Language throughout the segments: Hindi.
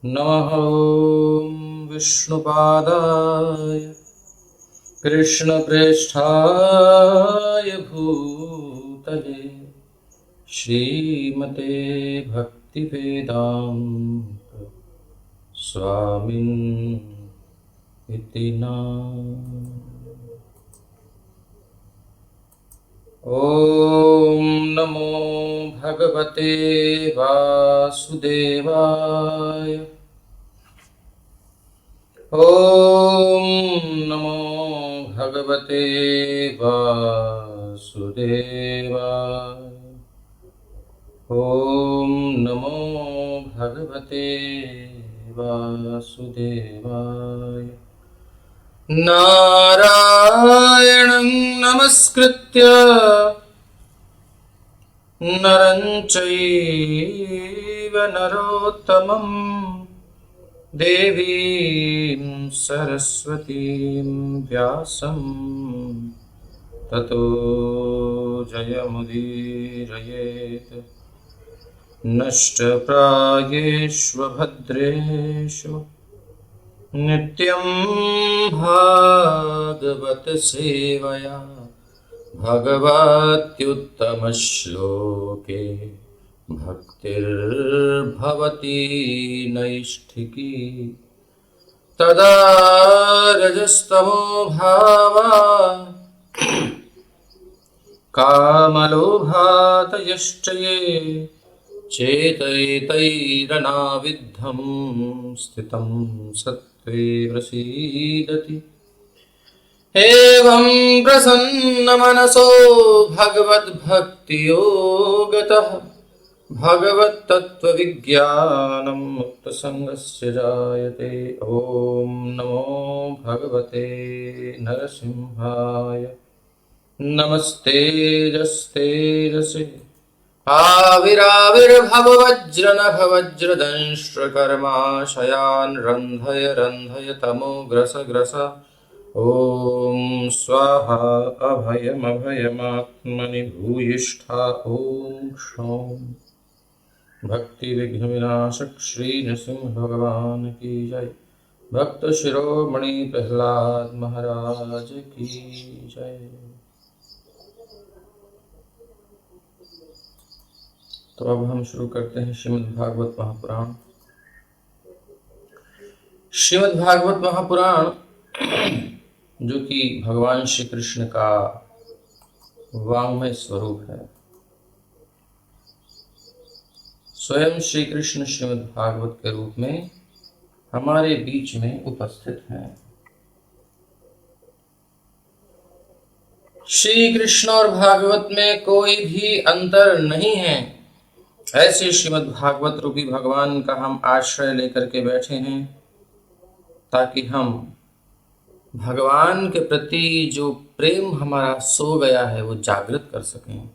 नमः ॐ विष्णुपादाय कृष्णप्रेष्ठाय भूतले श्रीमते भक्तिवेदान्त स्वामिन्निति नाम। ॐ नमो भगवते वासुदेवाय। ॐ नमो भगवते वासुदेवाय। ॐ नमो भगवते वासुदेवाय। नारायणं नमस्कृत्य नरं चैव नरोत्तमं देवीं सरस्वतीं व्यासं ततो जयमुदीरयेत्। नष्टप्रायेष्वभद्रेषु नित्यं भागवत सेवया भगवत्युत्तमश्लोके भक्तिर्भवति नैष्ठिकी। तदा रजस्तमो भावा कामलोभातयश्चये चेतैतैरनाविद्धं स्थितं सत्त्वे प्रसीदति। एवं प्रसन्नमनसो भगवद्भक्तियोगतः भगवत्तत्त्वविज्ञानं मुक्तसङ्गस्य जायते। ॐ नमो भगवते नरसिंहाय। नमस्तेजस्तेजसे आविराविर्भववज्रनभवज्रदंष्ट्रकर्माशयान् रन्धय रन्धय तमो ग्रस ग्रस। ॐ स्वाहा अभयमभयमात्मनि भूयिष्ठा। ॐ क्षौं भक्तिविघ्नविनाशक श्री नृसिंह भगवान की जय। भक्त शिरोमणि प्रहलाद महाराज की जय। तो अब हम शुरू करते हैं श्रीमद् भागवत महापुराण। श्रीमद् भागवत महापुराण जो कि भगवान श्री कृष्ण का वाङ्मय स्वरूप है। स्वयं श्री कृष्ण श्रीमद् भागवत के रूप में हमारे बीच में उपस्थित हैं। श्री कृष्ण और भागवत में कोई भी अंतर नहीं है। ऐसे श्रीमद् भागवत रूपी भगवान का हम आश्रय लेकर के बैठे हैं ताकि हम भगवान के प्रति जो प्रेम हमारा सो गया है वो जागृत कर सकें।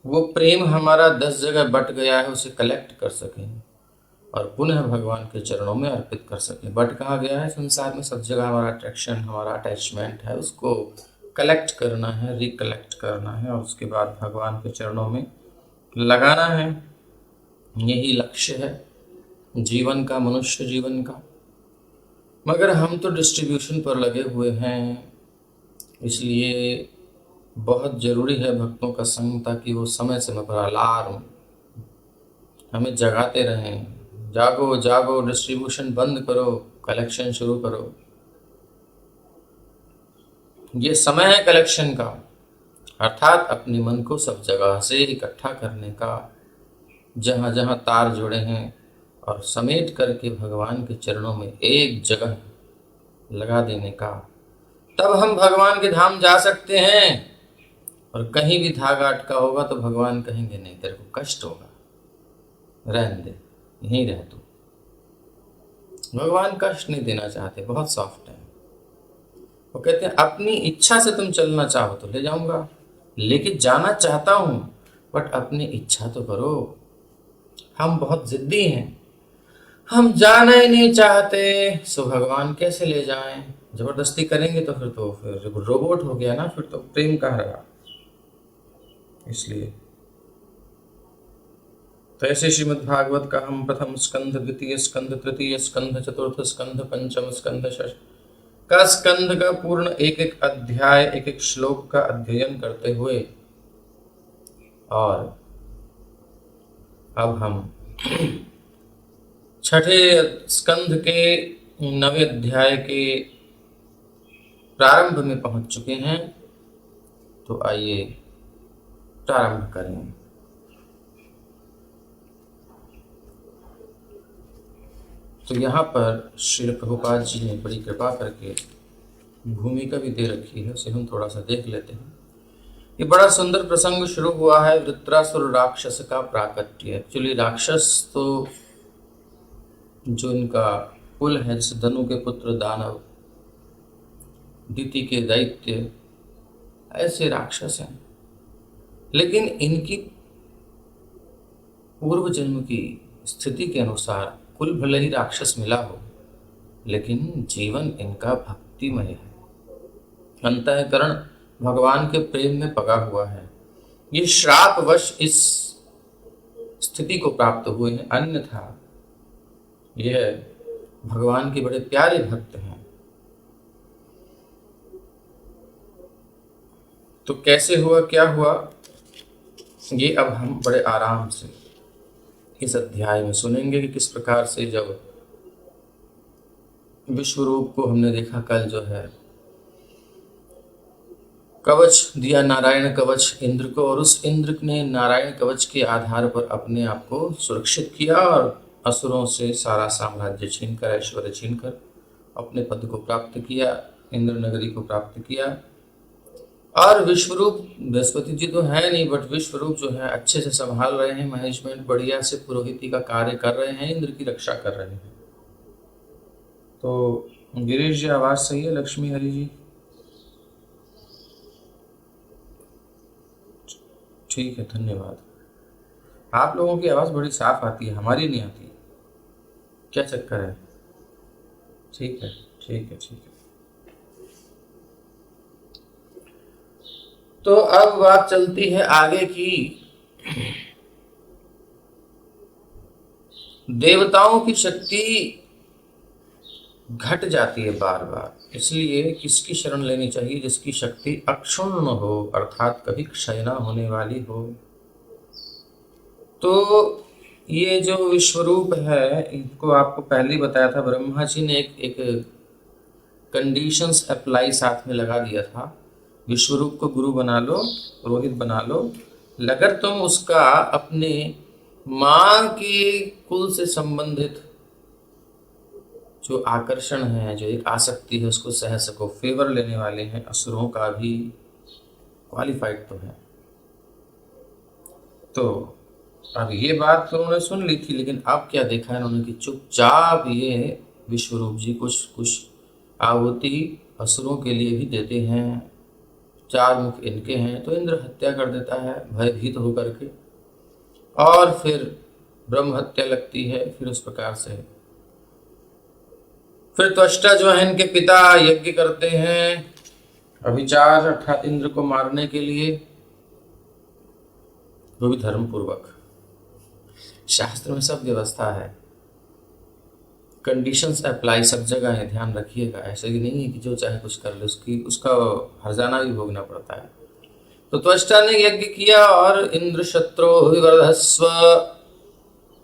वो प्रेम हमारा 10 जगह बट गया है उसे कलेक्ट कर सकें और पुनः भगवान के चरणों में अर्पित कर सकें। बट कहाँ गया है संसार में, सब जगह हमारा अट्रैक्शन, हमारा अटैचमेंट है, उसको कलेक्ट करना है, रिकलेक्ट करना है और उसके बाद भगवान के चरणों में लगाना है। यही लक्ष्य है जीवन का, मनुष्य जीवन का। मगर हम तो डिस्ट्रीब्यूशन पर लगे हुए हैं, इसलिए बहुत ज़रूरी है भक्तों का संग, ताकि वो समय समय पर अलार्म हमें जगाते रहें। जागो जागो, डिस्ट्रीब्यूशन बंद करो, कलेक्शन शुरू करो। ये समय है कलेक्शन का, अर्थात अपने मन को सब जगह से इकट्ठा करने का, जहाँ जहाँ तार जुड़े हैं और समेट करके भगवान के चरणों में एक जगह लगा देने का। तब हम भगवान के धाम जा सकते हैं। और कहीं भी धागा अटका होगा तो भगवान कहेंगे नहीं, तेरे को कष्ट होगा, रहने दे, यहीं रह तू। भगवान कष्ट नहीं देना चाहते, बहुत सॉफ्ट है। वो कहते हैं अपनी इच्छा से तुम चलना चाहो तो ले जाऊंगा, लेके जाना चाहता हूं बट अपनी इच्छा तो करो। हम बहुत जिद्दी हैं, हम जाना ही नहीं चाहते, सो भगवान कैसे ले जाएं? जबरदस्ती करेंगे तो फिर रोबोट हो गया ना, फिर तो प्रेम कहाँ रहा। इसलिए तो ऐसे श्रीमद् भागवत का हम प्रथम स्कंध, द्वितीय स्कंध, तृतीय स्कंध, चतुर्थ स्कंध, पंचम स्कंध, षष्ठ का स्कंध का पूर्ण एक एक अध्याय, एक एक श्लोक का अध्ययन करते हुए और अब हम छठे स्कंध के 9वें अध्याय के प्रारंभ में पहुंच चुके हैं। तो आइए प्रारंभ करें। तो यहाँ पर श्री प्रभुपाद जी ने बड़ी कृपा करके भूमिका भी दे रखी है, उसे हम थोड़ा सा देख लेते हैं। ये बड़ा सुंदर प्रसंग शुरू हुआ है, वृत्रासुर राक्षस का प्राकट्य। एक्चुअली राक्षस तो जो इनका कुल है, जैसे धनु के पुत्र दानव, दिति के दैत्य, ऐसे राक्षस हैं। लेकिन इनकी पूर्व जन्म की स्थिति के अनुसार कुल भले ही राक्षस मिला हो, लेकिन जीवन इनका भक्तिमय है, अंतःकरण भगवान के प्रेम में पगा हुआ है। ये श्रापवश इस स्थिति को प्राप्त हुए हैं, अन्यथा यह भगवान के बड़े प्यारे भक्त हैं। तो कैसे हुआ, क्या हुआ, ये अब हम बड़े आराम से इस अध्याय में सुनेंगे कि किस प्रकार से जब विश्वरूप को हमने देखा, कल जो है कवच दिया नारायण कवच इंद्र को, और उस इंद्र ने नारायण कवच के आधार पर अपने आप को सुरक्षित किया और असुरों से सारा साम्राज्य छीनकर, ऐश्वर्य छीनकर अपने पद को प्राप्त किया, इंद्र नगरी को प्राप्त किया। और विश्वरूप, बृहस्पति जी तो है नहीं, बट विश्वरूप जो है अच्छे से संभाल रहे हैं, मैनेजमेंट बढ़िया से पुरोहिती का कार्य कर रहे हैं, इंद्र की रक्षा कर रहे हैं। तो गिरीश जी आवाज सही है? लक्ष्मी हरि जी ठीक है, धन्यवाद। आप लोगों की आवाज बड़ी साफ आती है, हमारी नहीं आती, क्या चक्कर है? ठीक है, ठीक है, ठीक है। तो अब बात चलती है आगे की। देवताओं की शक्ति घट जाती है बार बार, इसलिए किसकी शरण लेनी चाहिए? जिसकी शक्ति अक्षुण्ण हो, अर्थात कभी क्षय न होने वाली हो। तो ये जो विश्वरूप है, इनको आपको पहले ही बताया था, ब्रह्मा जी ने एक कंडीशंस अप्लाई साथ में लगा दिया था। विश्वरूप को गुरु बना लो, पुरोहित बना लो, अगर तुम उसका अपने मां के कुल से संबंधित जो आकर्षण है, जो एक आसक्ति है, उसको सह सको, फेवर लेने वाले हैं, असुरों का भी क्वालिफाइड तो है। तो अब ये बात तो उन्होंने सुन ली थी, लेकिन अब क्या देखा इन्होंने कि चुपचाप ये विश्वरूप जी कुछ आहुति असुरों के लिए भी देते हैं। 4 मुख इनके हैं, तो इंद्र हत्या कर देता है भयभीत होकर के, और फिर ब्रह्म हत्या लगती है। फिर उस प्रकार से फिर त्वष्टा जो है इनके पिता यज्ञ करते हैं अभिचार अर्थात इंद्र को मारने के लिए, वो भी धर्म पूर्वक। शास्त्र में सब व्यवस्था है, कंडीशंस अप्लाई सब जगह है, ध्यान रखिएगा। ऐसे ही नहीं है कि जो चाहे कुछ कर ले, उसका हर्जाना भी भोगना पड़ता है। तो त्वष्टा ने यज्ञ किया और इंद्र शत्रु विवर्धस्व।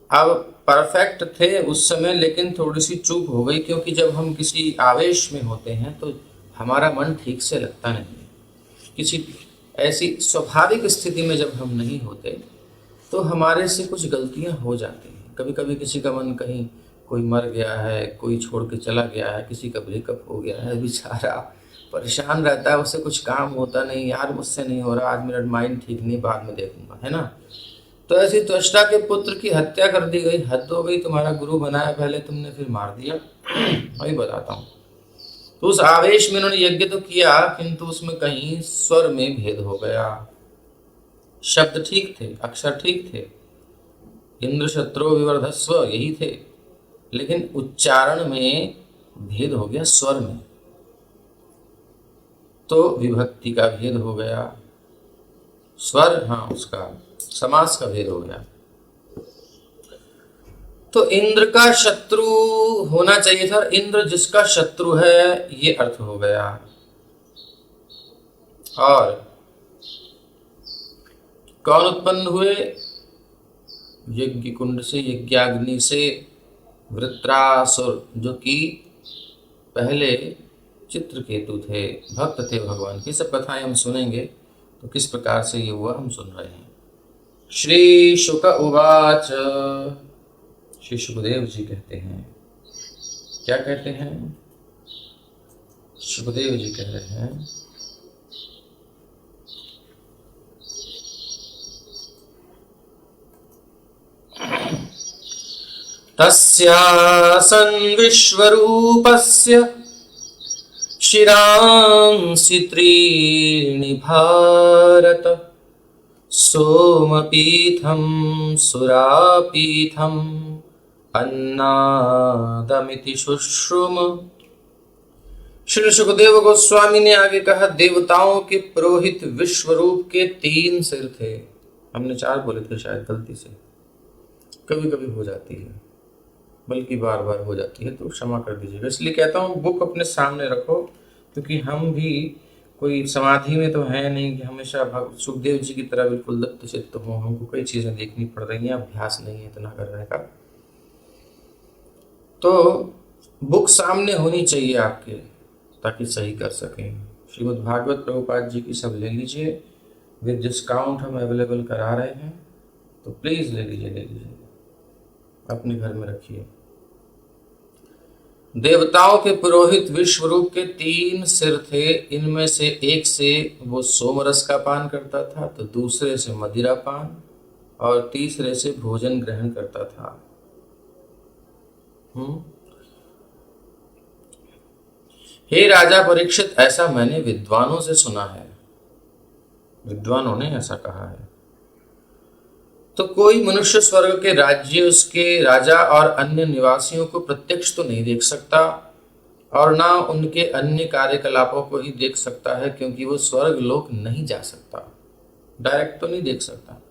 अब परफेक्ट थे उस समय, लेकिन थोड़ी सी चूक हो गई, क्योंकि जब हम किसी आवेश में होते हैं तो हमारा मन ठीक से लगता नहीं। किसी ऐसी स्वाभाविक स्थिति में जब हम नहीं होते तो हमारे से कुछ गलतियां हो जाती हैं। कभी कभी किसी का मन, कहीं कोई मर गया है, कोई छोड़ के चला गया है, किसी का ब्रेकअप हो गया है, बेचारा परेशान रहता है, उससे कुछ काम होता नहीं, यार मुझसे नहीं हो रहा, आज मेरा माइंड ठीक नहीं, बाद में देखूंगा, है ना। तो ऐसी त्वष्टा के पुत्र की हत्या कर दी गई, हद हो गई। तुम्हारा गुरु बनाया पहले तुमने, फिर मार दिया। वही बताता हूँ। तो उस आवेश में उन्होंने यज्ञ तो किया, किंतु उसमें कहीं स्वर में भेद हो गया। शब्द ठीक थे, अक्षर ठीक थे, इंद्र शत्रु विवर्धस्व यही थे, लेकिन उच्चारण में भेद हो गया, स्वर में। तो विभक्ति का भेद हो गया, स्वर, हाँ, उसका समास का भेद हो गया। तो इंद्र का शत्रु होना चाहिए था, इंद्र जिसका शत्रु है, ये अर्थ हो गया। और कौन उत्पन्न हुए? यज्ञ कुंड से, यज्ञाग्नि से वृत्रासुर, जो कि पहले चित्रकेतु थे, भक्त थे भगवान की। सब कथाएं हम सुनेंगे तो किस प्रकार से ये हुआ हम सुन रहे हैं। श्री शुक उवाच, श्री सुखदेव जी कहते हैं, क्या कहते हैं? सुखदेव जी कह रहे हैं, तस्यासन् विश्वरूपस्य शिरांसि त्रीणि भारत, सोमपीठं सुरापीठं अन्नादमिति शुश्रुम। श्री सुखदेव गोस्वामी ने आगे कहा, देवताओं के पुरोहित विश्वरूप के 3 सिर थे। हमने 4 बोले थे शायद, गलती से कभी कभी हो जाती है, बल्कि बार बार हो जाती है, तो क्षमा कर दीजिएगा। इसलिए कहता हूँ बुक अपने सामने रखो, क्योंकि हम भी कोई समाधि में तो है नहीं कि हमेशा सुखदेव जी की तरह बिल्कुल दत्त चित्त हो। हमको कई चीज़ें देखनी पड़ रही हैं, अभ्यास नहीं है इतना करने का। तो बुक सामने होनी चाहिए आपके, ताकि सही कर सकें। श्रीमद् भागवत प्रभुपाद जी की सब ले लीजिए, विद डिस्काउंट हम अवेलेबल करा रहे हैं, तो प्लीज़ ले लीजिए, अपने घर में रखिए। देवताओं के पुरोहित विश्वरूप के 3 सिर थे। इनमें से एक से वो सोमरस का पान करता था, तो दूसरे से मदिरा पान, और तीसरे से भोजन ग्रहण करता था। हे राजा परीक्षित, ऐसा मैंने विद्वानों से सुना है, विद्वानों ने ऐसा कहा है। तो कोई मनुष्य स्वर्ग के राज्य, उसके राजा और अन्य निवासियों को प्रत्यक्ष तो नहीं देख सकता, और ना उनके अन्य कार्यकलापों को ही देख सकता है, क्योंकि वो स्वर्ग लोक नहीं जा सकता, डायरेक्ट तो नहीं देख सकता।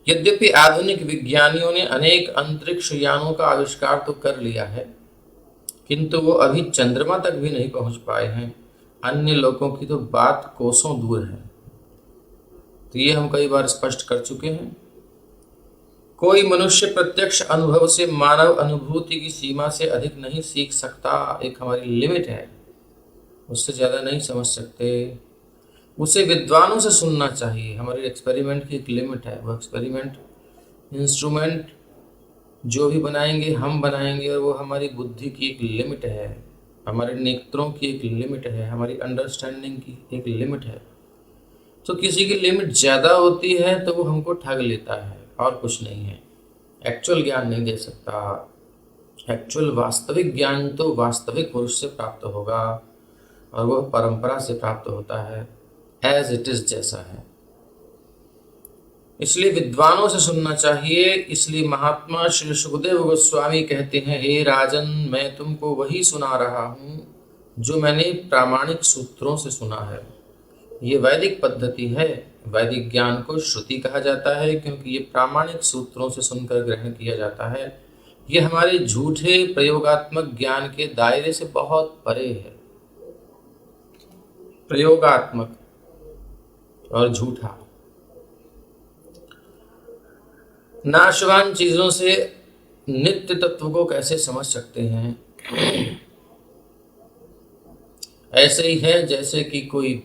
यद्यपि आधुनिक विज्ञानियों ने अनेक अंतरिक्ष यानों का आविष्कार तो कर लिया है, किंतु वो अभी चंद्रमा तक भी नहीं पहुंच पाए हैं। अन्य लोगों की तो बात कोसों दूर है। तो ये हम कई बार स्पष्ट कर चुके हैं। कोई मनुष्य प्रत्यक्ष अनुभव से मानव अनुभूति की सीमा से अधिक नहीं सीख सकता। एक हमारी लिमिट है, उससे ज़्यादा नहीं समझ सकते। उसे विद्वानों से सुनना चाहिए। हमारे एक्सपेरिमेंट की एक लिमिट है। वो एक्सपेरिमेंट इंस्ट्रूमेंट जो भी बनाएंगे हम बनाएंगे, और वो हमारी बुद्धि की एक लिमिट है, हमारे नेत्रों की एक लिमिट है, हमारी अंडरस्टैंडिंग की एक लिमिट है। तो किसी की लिमिट ज़्यादा होती है तो वो हमको ठग लेता है, और कुछ नहीं है। एक्चुअल ज्ञान नहीं दे सकता। एक्चुअल वास्तविक ज्ञान तो वास्तविक पुरुष से प्राप्त होगा, और वह परंपरा से प्राप्त होता है, एज इट इज जैसा है। इसलिए विद्वानों से सुनना चाहिए। इसलिए महात्मा श्री सुखदेव गोस्वामी कहते हैं, हे राजन, मैं तुमको वही सुना रहा हूँ जो मैंने प्रामाणिक सूत्रों से सुना है। ये वैदिक पद्धति है। वैदिक ज्ञान को श्रुति कहा जाता है, क्योंकि ये प्रामाणिक सूत्रों से सुनकर ग्रहण किया जाता है। ये हमारे झूठे प्रयोगात्मक ज्ञान के दायरे से बहुत परे है। प्रयोगात्मक और झूठा, नाशवान चीजों से नित्य तत्व को कैसे समझ सकते हैं? ऐसे ही है जैसे कि कोई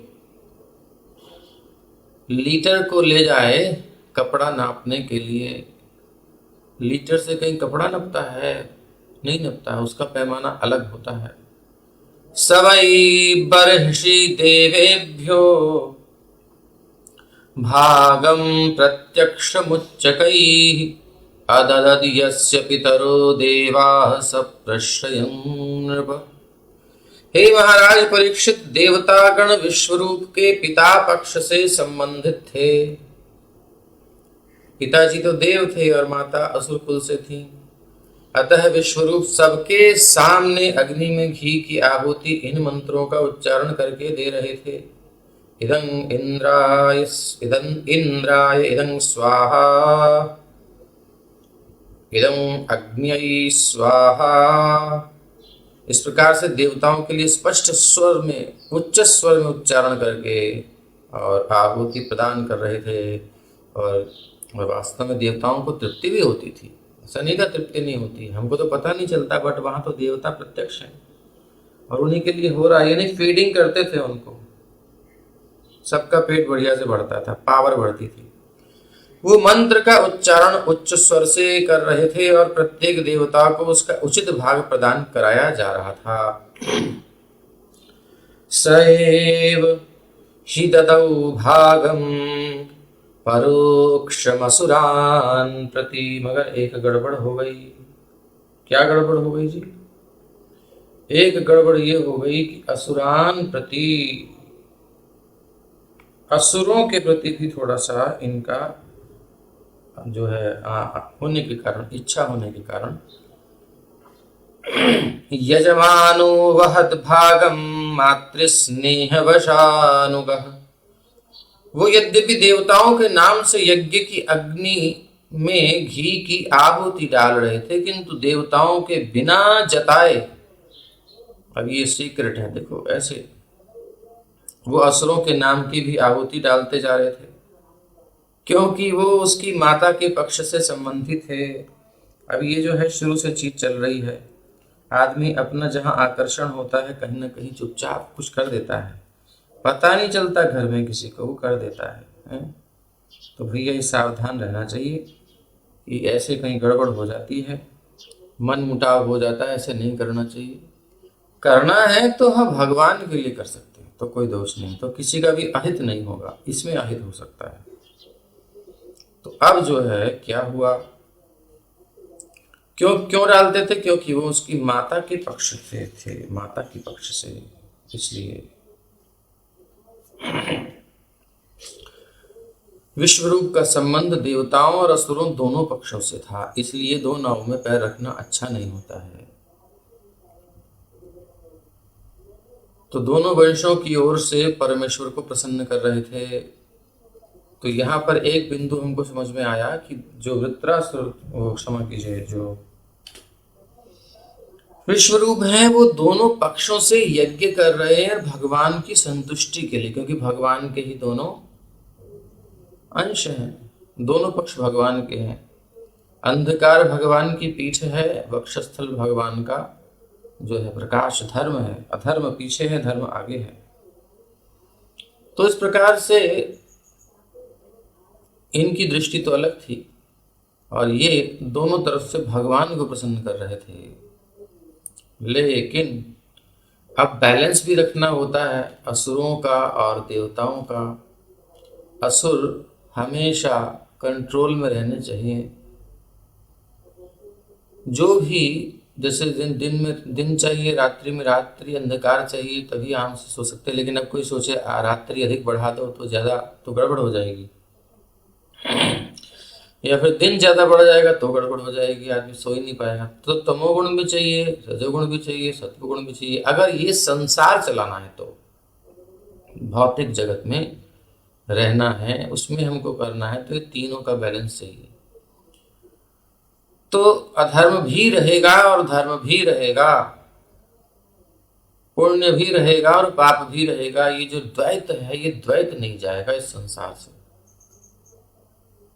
लीटर को ले जाए कपड़ा नापने के लिए। लीटर से कहीं कपड़ा नपता है? नहीं नपता है, उसका पैमाना अलग होता है। सवै बर्हिषि देवेभ्यो भागं प्रत्यक्षमुच्चकैः अददद् यस्य पितरो देवाः सप्रश्रयं नृप। हे महाराज परीक्षित, देवतागण विश्वरूप के पिता पक्ष से संबंधित थे। पिताजी तो देव थे और माता असुर कुल से थी। अतः विश्वरूप सबके सामने अग्नि में घी की आहुति इन मंत्रों का उच्चारण करके दे रहे थे। इदं इंद्राय इदं स्वाहा इदं अग्न्यै स्वाहा। इस प्रकार से देवताओं के लिए स्पष्ट स्वर में, उच्च स्वर में उच्चारण करके और आहुति प्रदान कर रहे थे। और वास्तव में देवताओं को तृप्ति भी होती थी, ऐसा नहीं का तृप्ति नहीं होती, हमको तो पता नहीं चलता, बट वहाँ तो देवता प्रत्यक्ष हैं और उन्हीं के लिए हो रहा है। यानी फीडिंग करते थे उनको, सबका पेट बढ़िया से बढ़ता था, पावर बढ़ती थी। वो मंत्र का उच्चारण उच्च स्वर से कर रहे थे और प्रत्येक देवता को उसका उचित भाग प्रदान कराया जा रहा था। सएव हि ददौ भागम परोक्षमसुरान् प्रति। मगर एक गड़बड़ हो गई। क्या गड़बड़ हो गई जी? एक गड़बड़ ये हो गई कि असुरान प्रति, असुरों के प्रति भी थोड़ा सा इनका जो है होने के कारण, इच्छा होने के कारण, यजमानो वहत भागम मातृस्नेहवशानुगः। वो यद्यपि देवताओं के नाम से यज्ञ की अग्नि में घी की आहुति डाल रहे थे, किंतु देवताओं के बिना जताए, अब ये सीक्रेट है देखो, ऐसे वो असुरों के नाम की भी आहुति डालते जा रहे थे, क्योंकि वो उसकी माता के पक्ष से संबंधित है। अब ये जो है शुरू से चीज चल रही है, आदमी अपना जहाँ आकर्षण होता है कहीं ना कहीं चुपचाप कुछ कर देता है, पता नहीं चलता घर में किसी को, वो कर देता है? तो भैया ये सावधान रहना चाहिए कि ऐसे कहीं गड़बड़ हो जाती है, मन मुटाव हो जाता है, ऐसे नहीं करना चाहिए। करना है तो हम भगवान के लिए कर सकते हैं, तो कोई दोष नहीं, तो किसी का भी अहित नहीं होगा, इसमें अहित हो सकता है। तो अब जो है क्या हुआ, क्यों डालते थे? क्योंकि वो उसकी माता के पक्ष से थे, माता के पक्ष से, इसलिए। विश्वरूप का संबंध देवताओं और असुरों दोनों पक्षों से था, इसलिए दो नाव में पैर रखना अच्छा नहीं होता है। तो दोनों वंशों की ओर से परमेश्वर को प्रसन्न कर रहे थे। तो यहाँ पर एक बिंदु हमको समझ में आया कि जो वृत्रासुर, क्षमा कीजिए, जो विश्वरूप है, वो दोनों पक्षों से यज्ञ कर रहे हैं भगवान की संतुष्टि के लिए, क्योंकि भगवान के ही दोनों अंश हैं, दोनों पक्ष भगवान के हैं। अंधकार भगवान की पीठ है, वक्षस्थल भगवान का जो है प्रकाश धर्म है, अधर्म पीछे है, धर्म आगे है। तो इस प्रकार से इनकी दृष्टि तो अलग थी और ये दोनों तरफ से भगवान को प्रसन्न कर रहे थे। लेकिन अब बैलेंस भी रखना होता है असुरों का और देवताओं का। असुर हमेशा कंट्रोल में रहने चाहिए। जो भी, जैसे दिन में दिन चाहिए, रात्रि में रात्रि, अंधकार चाहिए, तभी आराम से सो सकते हैं। लेकिन अब कोई सोचे रात्रि अधिक बढ़ा दो तो ज़्यादा, तो गड़बड़ हो जाएगी, या फिर दिन ज़्यादा बढ़ जाएगा तो गड़बड़ हो जाएगी, आदमी सो ही नहीं पाएगा। तो तमोगुण भी चाहिए, रजोगुण भी चाहिए, सत्वगुण भी चाहिए। अगर ये संसार चलाना है, तो भौतिक जगत में रहना है, उसमें हमको करना है, तो ये तीनों का बैलेंस चाहिए। तो अधर्म भी रहेगा और धर्म भी रहेगा, पुण्य भी रहेगा और पाप भी रहेगा। ये जो द्वैत है, ये द्वैत नहीं जाएगा इस संसार से।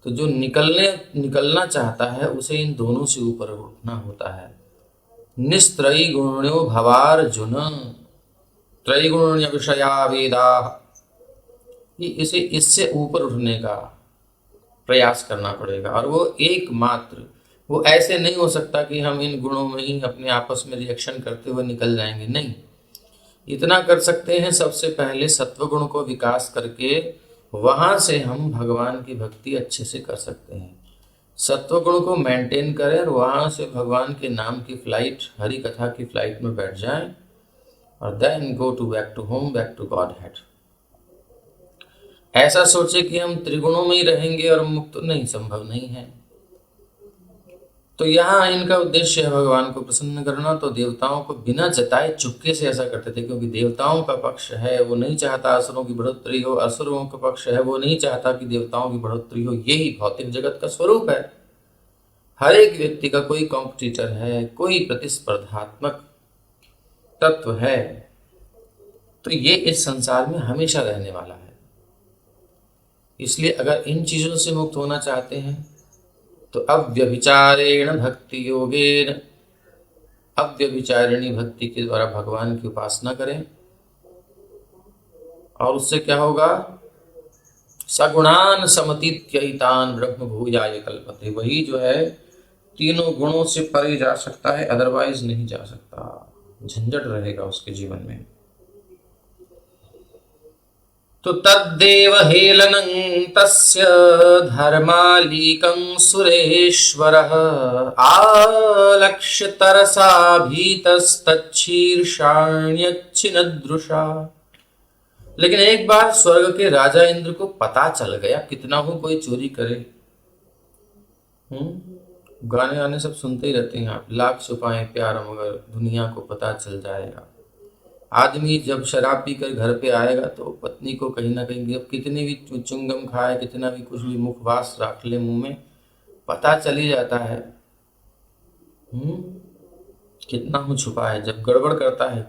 तो जो निकलना चाहता है उसे इन दोनों से ऊपर उठना होता है। निस्त्रयी गुण्यो भवार्जुन त्रैगुण्य विषया वेदा। इसे इससे ऊपर उठने का प्रयास करना पड़ेगा। और वो एकमात्र, वो ऐसे नहीं हो सकता कि हम इन गुणों में ही अपने आपस में रिएक्शन करते हुए निकल जाएंगे, नहीं। इतना कर सकते हैं, सबसे पहले सत्वगुण को विकास करके वहाँ से हम भगवान की भक्ति अच्छे से कर सकते हैं। सत्वगुण को मेंटेन करें और वहाँ से भगवान के नाम की फ्लाइट, हरि कथा की फ्लाइट में बैठ जाएं और then go to back to home, back to godhead. ऐसा सोचे कि हम त्रिगुणों में ही रहेंगे और मुक्त, नहीं, संभव नहीं है। तो यहाँ इनका उद्देश्य है भगवान को प्रसन्न करना। तो देवताओं को बिना जताए चुपके से ऐसा करते थे, क्योंकि देवताओं का पक्ष है, वो नहीं चाहता असुरों की बढ़ोतरी हो, असुरों का पक्ष है, वो नहीं चाहता कि देवताओं की बढ़ोतरी हो। यही भौतिक जगत का स्वरूप है। हर एक व्यक्ति का कोई कॉम्पिटिटर है, कोई प्रतिस्पर्धात्मक तत्व है, तो ये इस संसार में हमेशा रहने वाला है। इसलिए अगर इन चीजों से मुक्त होना चाहते हैं तो अव्यभिचारेण भक्ति योगेन, अव्यभिचारिणी भक्ति के द्वारा भगवान की उपासना करें। और उससे क्या होगा? सगुणान समतीत्यैतान ब्रह्म भूयाय कल्पते। वही जो है तीनों गुणों से परे जा सकता है, अदरवाइज नहीं जा सकता, झंझट रहेगा उसके जीवन में। तो तद्देव हेलनं तस्य धर्मालीकं सुरेश्वरः आलक्ष्य तरसा भीतस्तच्छीर्षाण्यच्छिनदृशा। लेकिन एक बार स्वर्ग के राजा इंद्र को पता चल गया, कितना हो कोई चोरी करे। गाने आने सब सुनते ही रहते हैं आप, लाख छुपाएं प्यार मगर दुनिया को पता चल जाएगा। आदमी जब शराब पीकर घर पे आएगा तो पत्नी को कहीं ना कहीं, जब कितनी भी चुंगम खाए, कितना भी कुछ भी मुखवास रख ले मुंह में, पता चल ही जाता है कितना हो छुपा है। जब गड़बड़ करता है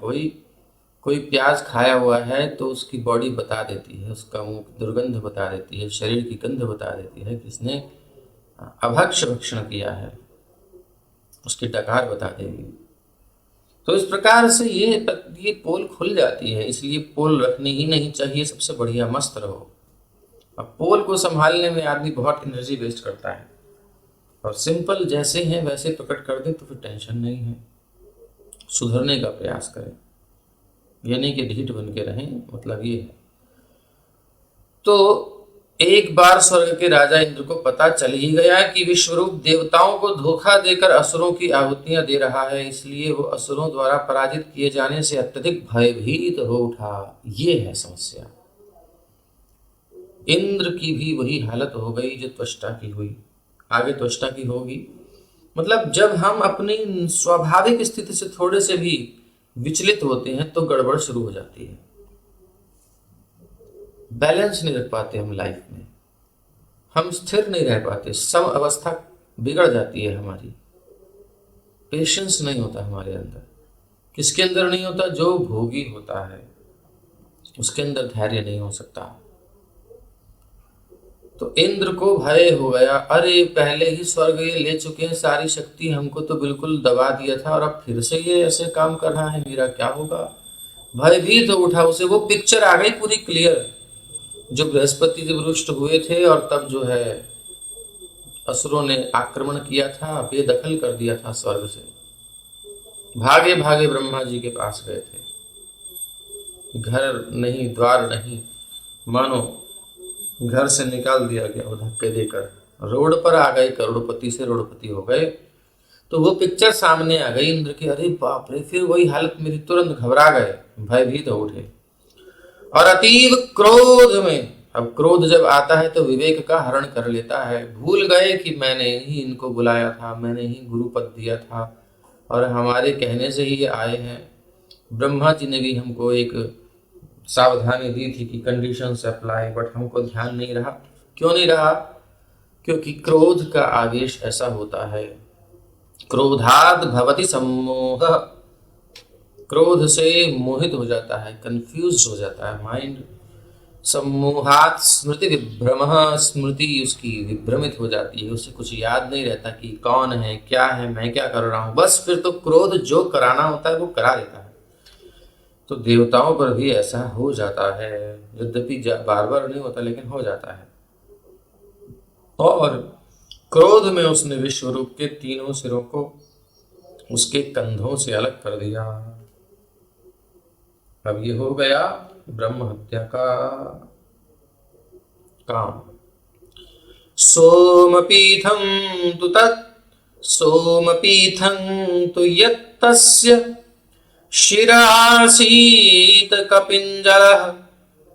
कोई प्याज खाया हुआ है तो उसकी बॉडी बता देती है, उसका मुंह दुर्गंध बता देती है, शरीर की गंध बता देती है किसने अभक्ष भक्षण किया है, उसकी डकार बता देगी। तो इस प्रकार से ये पोल खुल जाती है। इसलिए पोल रखनी ही नहीं चाहिए, सबसे बढ़िया मस्त रहो। अब पोल को संभालने में आदमी बहुत एनर्जी वेस्ट करता है, और सिंपल जैसे हैं वैसे प्रकट कर दे तो फिर टेंशन नहीं है। सुधरने का प्रयास करें, ये नहीं कि ढीठ बन के रहें, मतलब ये है। तो एक बार स्वर्ग के राजा इंद्र को पता चल ही गया कि विश्वरूप देवताओं को धोखा देकर असुरों की आहुतियां दे रहा है, इसलिए वो असुरों द्वारा पराजित किए जाने से अत्यधिक भयभीत हो उठा। ये है समस्या। इंद्र की भी वही हालत हो गई जो त्वष्टा की हुई, आगे त्वष्टा की होगी। मतलब जब हम अपनी स्वाभाविक स्थिति से थोड़े से भी विचलित होते हैं तो गड़बड़ शुरू हो जाती है, बैलेंस नहीं रख पाते हम लाइफ में, हम स्थिर नहीं रह पाते, सम अवस्था बिगड़ जाती है हमारी, पेशेंस नहीं होता हमारे अंदर। किसके अंदर नहीं होता? जो भोगी होता है उसके अंदर धैर्य नहीं हो सकता। तो इंद्र को भय हो गया, अरे पहले ही स्वर्ग ये ले चुके हैं सारी शक्ति, हमको तो बिल्कुल दबा दिया था और अब फिर से ये ऐसे काम कर रहा है, मेरा क्या होगा? भयभीत हो उठा। उसे वो पिक्चर आ गई पूरी क्लियर, जो बृहस्पति जब रुष्ट हुए थे और तब जो है असुरों ने आक्रमण किया था, बेदखल कर दिया था स्वर्ग से, भागे भागे ब्रह्मा जी के पास गए थे। घर नहीं, द्वार नहीं, मानो घर से निकाल दिया गया वो धक्के देकर, रोड पर आ गए, करोड़पति से रोडपति हो गए। तो वो पिक्चर सामने आ गई इंद्र की, अरे बाप रे, फिर वही हालत मेरी, तुरंत घबरा गए, भयभीत हो उठे और अतीव क्रोध में। अब क्रोध जब आता है तो विवेक का हरण कर लेता है, भूल गए कि मैंने ही इनको बुलाया था, मैंने ही गुरु पद दिया था और हमारे कहने से ही ये आए हैं। ब्रह्मा जी ने भी हमको एक सावधानी दी थी कि कंडीशंस अप्लाई, बट हमको ध्यान नहीं रहा। क्यों नहीं रहा? क्योंकि क्रोध का आवेश ऐसा होता है, क्रोधाद भवति सम्मोह, क्रोध से मोहित हो जाता है, कंफ्यूज हो जाता है माइंड। सम्मोहात स्मृति विभ्रम, स्मृति उसकी विभ्रमित हो जाती है, उसे कुछ याद नहीं रहता कि कौन है, क्या है, मैं क्या कर रहा हूँ। बस फिर तो क्रोध जो कराना होता है वो करा देता है। तो देवताओं पर भी ऐसा हो जाता है, यद्यपि बार बार नहीं होता लेकिन हो जाता है। और क्रोध में उसने विश्वरूप के तीनों सिरों को उसके कंधों से अलग कर दिया। अब ये हो गया ब्रह्म हत्या का काम। सोमपीठम तु तत्, सोमपीठं तु यत्तस्य शिरासीत कपिंजलः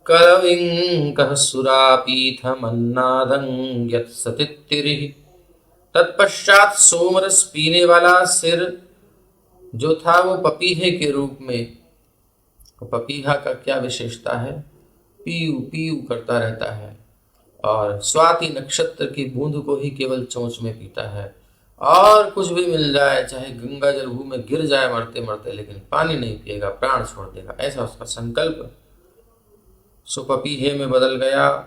कलविंकः सुरापीठमन्नादं यत्सतित्तिरिः। तत्पश्चात सोमरस पीने वाला सिर जो था वो पपीहे के रूप में, पपीहा का क्या विशेषता है? पीयू पीयू करता रहता है और स्वाति नक्षत्र की बूंद को ही केवल चोंच में पीता है और कुछ भी मिल जाए, चाहे गंगा जल मुंह में गिर जाए मरते मरते, लेकिन पानी नहीं पिएगा, प्राण छोड़ देगा, ऐसा उसका संकल्प सुपपीहे में बदल गया।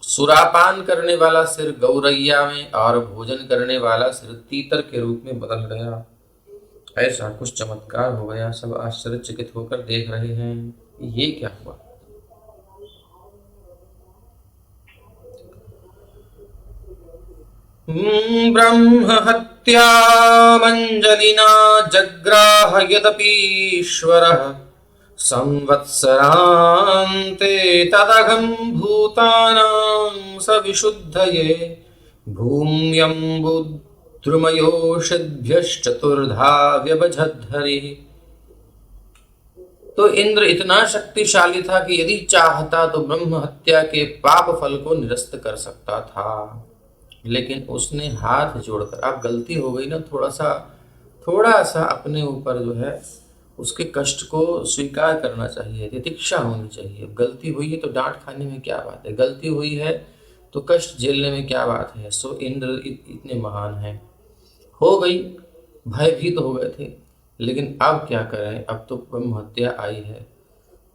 सुरापान करने वाला सिर गौरैया में और भोजन करने वाला सिर तीतर के रूप में बदल गया। ऐसा कुछ चमत्कार हो गया। सब आश्चर्यचकित होकर देख रहे हैं, ये क्या हुआ। ब्रह्म हत्यामञ्जलिना जग्राह यदपीश्वरः संवत्सरान्ते तदघं भूतानां स विशुद्धये भूम्यम्बुद्रुमयोषिद्भ्यश्चतुर्धा व्यभजद्धरिः। तो इंद्र इतना शक्तिशाली था कि यदि चाहता तो ब्रह्म हत्या के पाप फल को निरस्त कर सकता था, लेकिन उसने हाथ जोड़कर, अब गलती हो गई ना, थोड़ा सा अपने ऊपर जो है उसके कष्ट को स्वीकार करना चाहिए, तितिक्षा होनी चाहिए। गलती हुई है तो डांट खाने में क्या बात है, गलती हुई है तो कष्ट झेलने में क्या बात है। सो इंद्र इतने महान हैं। हो गई, भयभीत हो गए थे, लेकिन अब क्या करें, अब तो ब्रह्म हत्या आई है,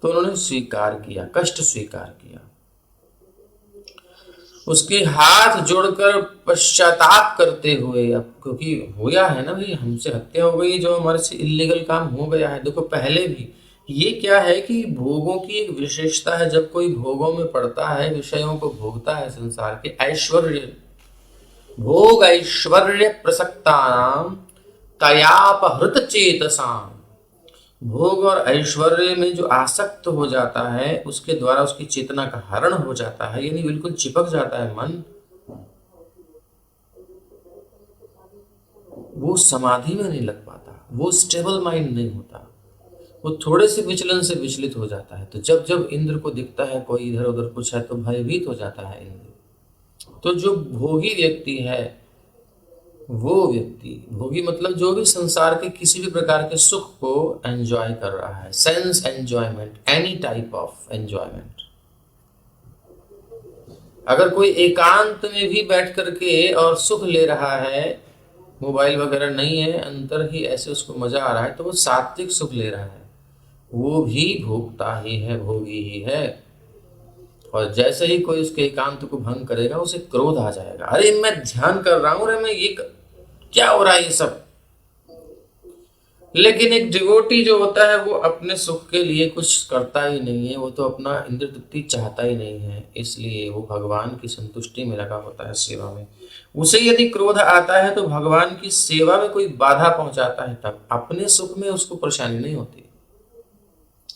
तो उन्होंने स्वीकार किया, कष्ट स्वीकार किया। उसके हाथ जोड़कर पश्चाताप करते हुए, अब क्योंकि होया है ना भाई, हमसे हत्या हो गई, जो हमारे से इलीगल काम हो गया है। देखो पहले भी ये क्या है कि भोगों की एक विशेषता है, जब कोई भोगों में पड़ता है, विषयों को भोगता है, संसार के ऐश्वर्य, भोग ऐश्वर्य प्रसक्तानाम तयापहृत चेतसाम, भोग और ऐश्वर्य में जो आसक्त हो जाता है, उसके द्वारा उसकी चेतना का हरण हो जाता है, यानी बिल्कुल चिपक जाता है मन, वो समाधि में नहीं लग पाता, वो स्टेबल माइंड नहीं होता, वो थोड़े से विचलन से विचलित हो जाता है। तो जब जब इंद्र को दिखता है कोई इधर उधर कुछ है तो भयभीत हो जाता है इंद्र। तो जो भोगी व्यक्ति है, वो व्यक्ति, भोगी मतलब जो भी संसार के किसी भी प्रकार के सुख को एंजॉय कर रहा है, sense enjoyment, any type of enjoyment. अगर कोई एकांत में भी बैठ करके और सुख ले रहा है, मोबाइल वगैरह नहीं है, अंतर ही ऐसे उसको मजा आ रहा है, तो वो सात्विक सुख ले रहा है, वो भी भोगता ही है, भोगी ही है। और जैसे ही कोई उसके एकांत को भंग करेगा, उसे क्रोध आ जाएगा, अरे मैं ध्यान कर रहा हूं, अरे मैं ये क्या हो रहा है ये सब। लेकिन एक डिवोटी जो होता है वो अपने सुख के लिए कुछ करता ही नहीं है, वो तो अपना इंद्र तृप्ति चाहता ही नहीं है, इसलिए वो भगवान की संतुष्टि में लगा होता है, सेवा में। उसे यदि क्रोध आता है तो भगवान की सेवा में कोई बाधा पहुंचाता है, तब अपने सुख में उसको परेशानी नहीं होती।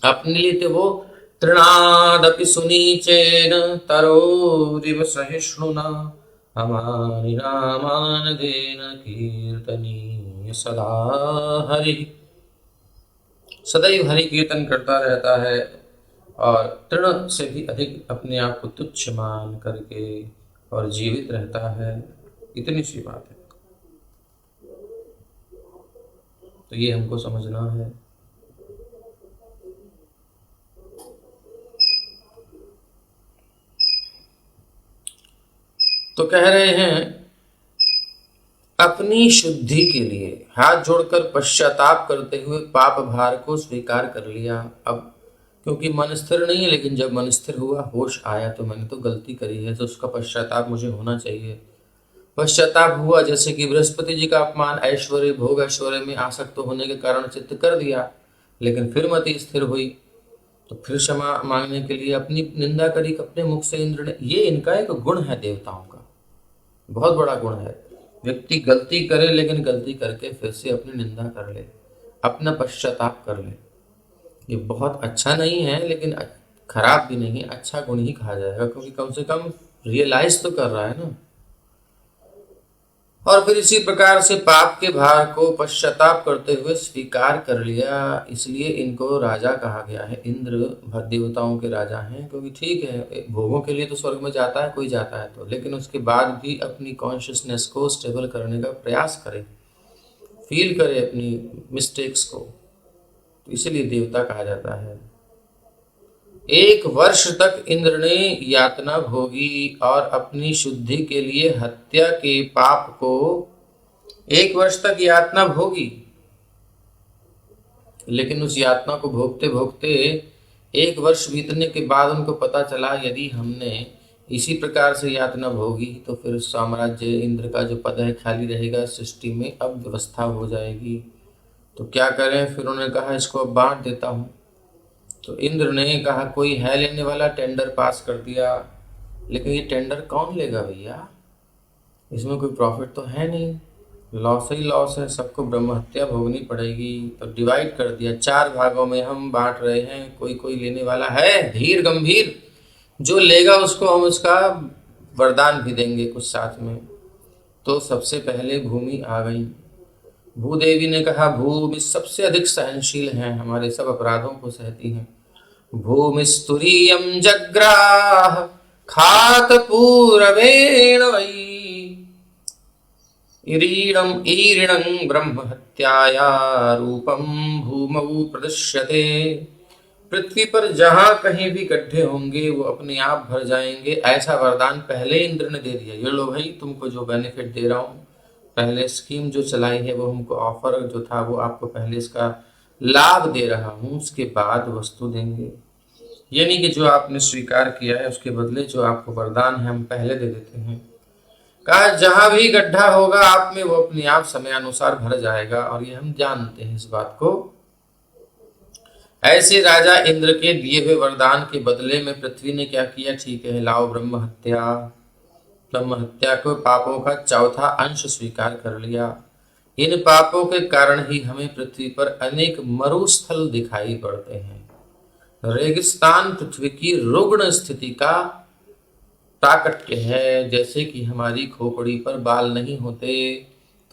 अपने लिए तो वो तृणादपि सुनीचेन तरोरिव सहिष्णुना हमानि नामानदेन कीर्तनीय सदा हरि, सदैव हरि कीर्तन करता रहता है और तृण से भी अधिक अपने आप को तुच्छ मान करके और जीवित रहता है। इतनी सी बात है, तो ये हमको समझना है। तो कह रहे हैं अपनी शुद्धि के लिए हाथ जोड़कर पश्चाताप करते हुए पाप भार को स्वीकार कर लिया। अब क्योंकि मन स्थिर नहीं है, लेकिन जब मन स्थिर हुआ, होश आया, तो मैंने तो गलती करी है, तो उसका पश्चाताप मुझे होना चाहिए। पश्चाताप हुआ, जैसे कि बृहस्पति जी का अपमान ऐश्वर्य, भोग ऐश्वर्य में आसक्त होने के कारण चित्त कर दिया, लेकिन फिर मति स्थिर हुई, तो फिर क्षमा मांगने के लिए अपनी निंदा करी अपने मुख से इंद्र ने। ये इनका एक गुण है, देवताओं का बहुत बड़ा गुण है। व्यक्ति गलती करे, लेकिन गलती करके फिर से अपनी निंदा कर ले, अपना पश्चाताप कर ले। ये बहुत अच्छा नहीं है, लेकिन खराब भी नहीं है, अच्छा गुण ही कहा जाएगा, क्योंकि कम से कम रियलाइज तो कर रहा है ना। और फिर इसी प्रकार से पाप के भार को पश्चाताप करते हुए स्वीकार कर लिया, इसलिए इनको राजा कहा गया है। इंद्र देवताओं के राजा हैं, क्योंकि ठीक है भोगों के लिए तो स्वर्ग में जाता है कोई, जाता है तो, लेकिन उसके बाद भी अपनी कॉन्शियसनेस को स्टेबल करने का प्रयास करे, फील करे अपनी मिस्टेक्स को, तो इसलिए देवता कहा जाता है। 1 वर्ष तक इंद्र ने यातना भोगी और अपनी शुद्धि के लिए हत्या के पाप को एक वर्ष तक यातना भोगी, लेकिन उस यातना को भोगते भोगते एक वर्ष बीतने के बाद उनको पता चला यदि हमने इसी प्रकार से यातना भोगी तो फिर साम्राज्य इंद्र का जो पद है खाली रहेगा, सृष्टि में अब व्यवस्था हो जाएगी, तो क्या करें। फिर उन्होंने कहा इसको अब बांट देता हूँ। तो इंद्र ने कहा कोई है लेने वाला, टेंडर पास कर दिया। लेकिन ये टेंडर कौन लेगा भैया, इसमें कोई प्रॉफिट तो है नहीं, लॉस ही लॉस है, सबको ब्रह्म हत्या भोगनी पड़ेगी। तो डिवाइड कर दिया, 4 भागों में हम बांट रहे हैं, कोई कोई लेने वाला है धीर गंभीर, जो लेगा उसको हम उसका वरदान भी देंगे कुछ साथ में। तो सबसे पहले भूमि आ गई। भूदेवी ने कहा भूमि सबसे अधिक सहनशील है, हमारे सब अपराधों को सहती हैं। भूमिस्तुरीयं जग्राह खात पूरवेण वै ईरिणं ब्रह्म हत्याया रूपम भूमौ प्रदृश्यते। पृथ्वी पर जहां कहीं भी गड्ढे होंगे वो अपने आप भर जाएंगे, ऐसा वरदान पहले इंद्र ने दे दिया। ये लो भाई, तुमको जो बेनिफिट दे रहा हूँ, पहले स्कीम जो चलाई है वो हमको ऑफर जो था वो आपको पहले इसका लाभ दे रहा हूँ, उसके बाद वस्तु देंगे। ये नहीं कि जो आपने स्वीकार किया है उसके बदले जो आपको वरदान है हम पहले दे देते हैं। कहा जहां भी गड्ढा होगा आप में वो अपने आप समय अनुसार भर जाएगा, और ये हम जानते हैं इस बात को। ऐसे राजा इंद्र के दिए हुए वरदान के बदले में पृथ्वी ने क्या किया, ठीक है लाओ ब्रह्म हत्या। ब्रह्म हत्या को पापों का चौथा अंश स्वीकार कर लिया। इन पापों के कारण ही हमें पृथ्वी पर अनेक मरुस्थल दिखाई पड़ते हैं। रेगिस्तान पृथ्वी की रुग्ण स्थिति का प्राकट्य है। जैसे कि हमारी खोपड़ी पर बाल नहीं होते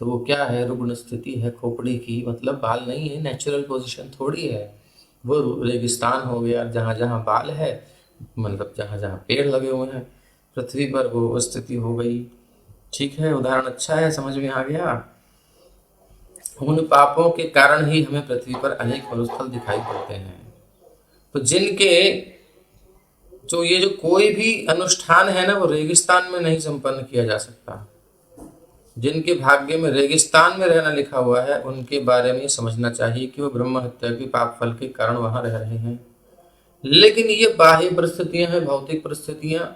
तो वो क्या है, रुग्ण स्थिति है खोपड़ी की, मतलब बाल नहीं है, नेचुरल पोजीशन थोड़ी है, वो रेगिस्तान हो गया। जहाँ जहाँ बाल है मतलब जहाँ जहाँ पेड़ लगे हुए हैं पृथ्वी पर वो स्थिति हो गई। ठीक है, उदाहरण अच्छा है, समझ में आ गया। उन पापों के कारण ही हमें पृथ्वी पर अनेक मरुस्थल दिखाई पड़ते हैं। तो जिनके जो कोई भी अनुष्ठान है ना वो रेगिस्तान में नहीं संपन्न किया जा सकता। जिनके भाग्य में रेगिस्तान में रहना लिखा हुआ है उनके बारे में समझना चाहिए कि वो ब्रह्म हत्या के पाप फल के कारण वहां रह रहे हैं। लेकिन ये बाह्य परिस्थितियां हैं, भौतिक परिस्थितियां।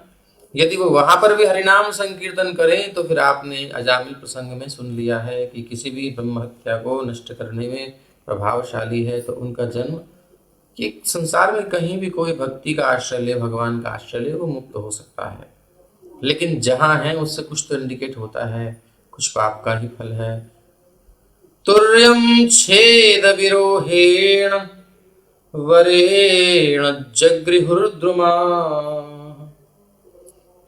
यदि वो वहां पर भी हरिनाम संकीर्तन करें तो फिर आपने अजामिल प्रसंग में सुन लिया है कि किसी भी ब्रह्म हत्या को नष्ट करने में प्रभावशाली है तो उनका जन्म, कि संसार में कहीं भी कोई भक्ति का आश्रय ले, भगवान का आश्रय ले, वो मुक्त हो सकता है। लेकिन जहां है उससे कुछ तो इंडिकेट होता है, कुछ पाप का ही फल है। तुर्यम छेद विरोहेण वरेण जगृहुर्द्रुमा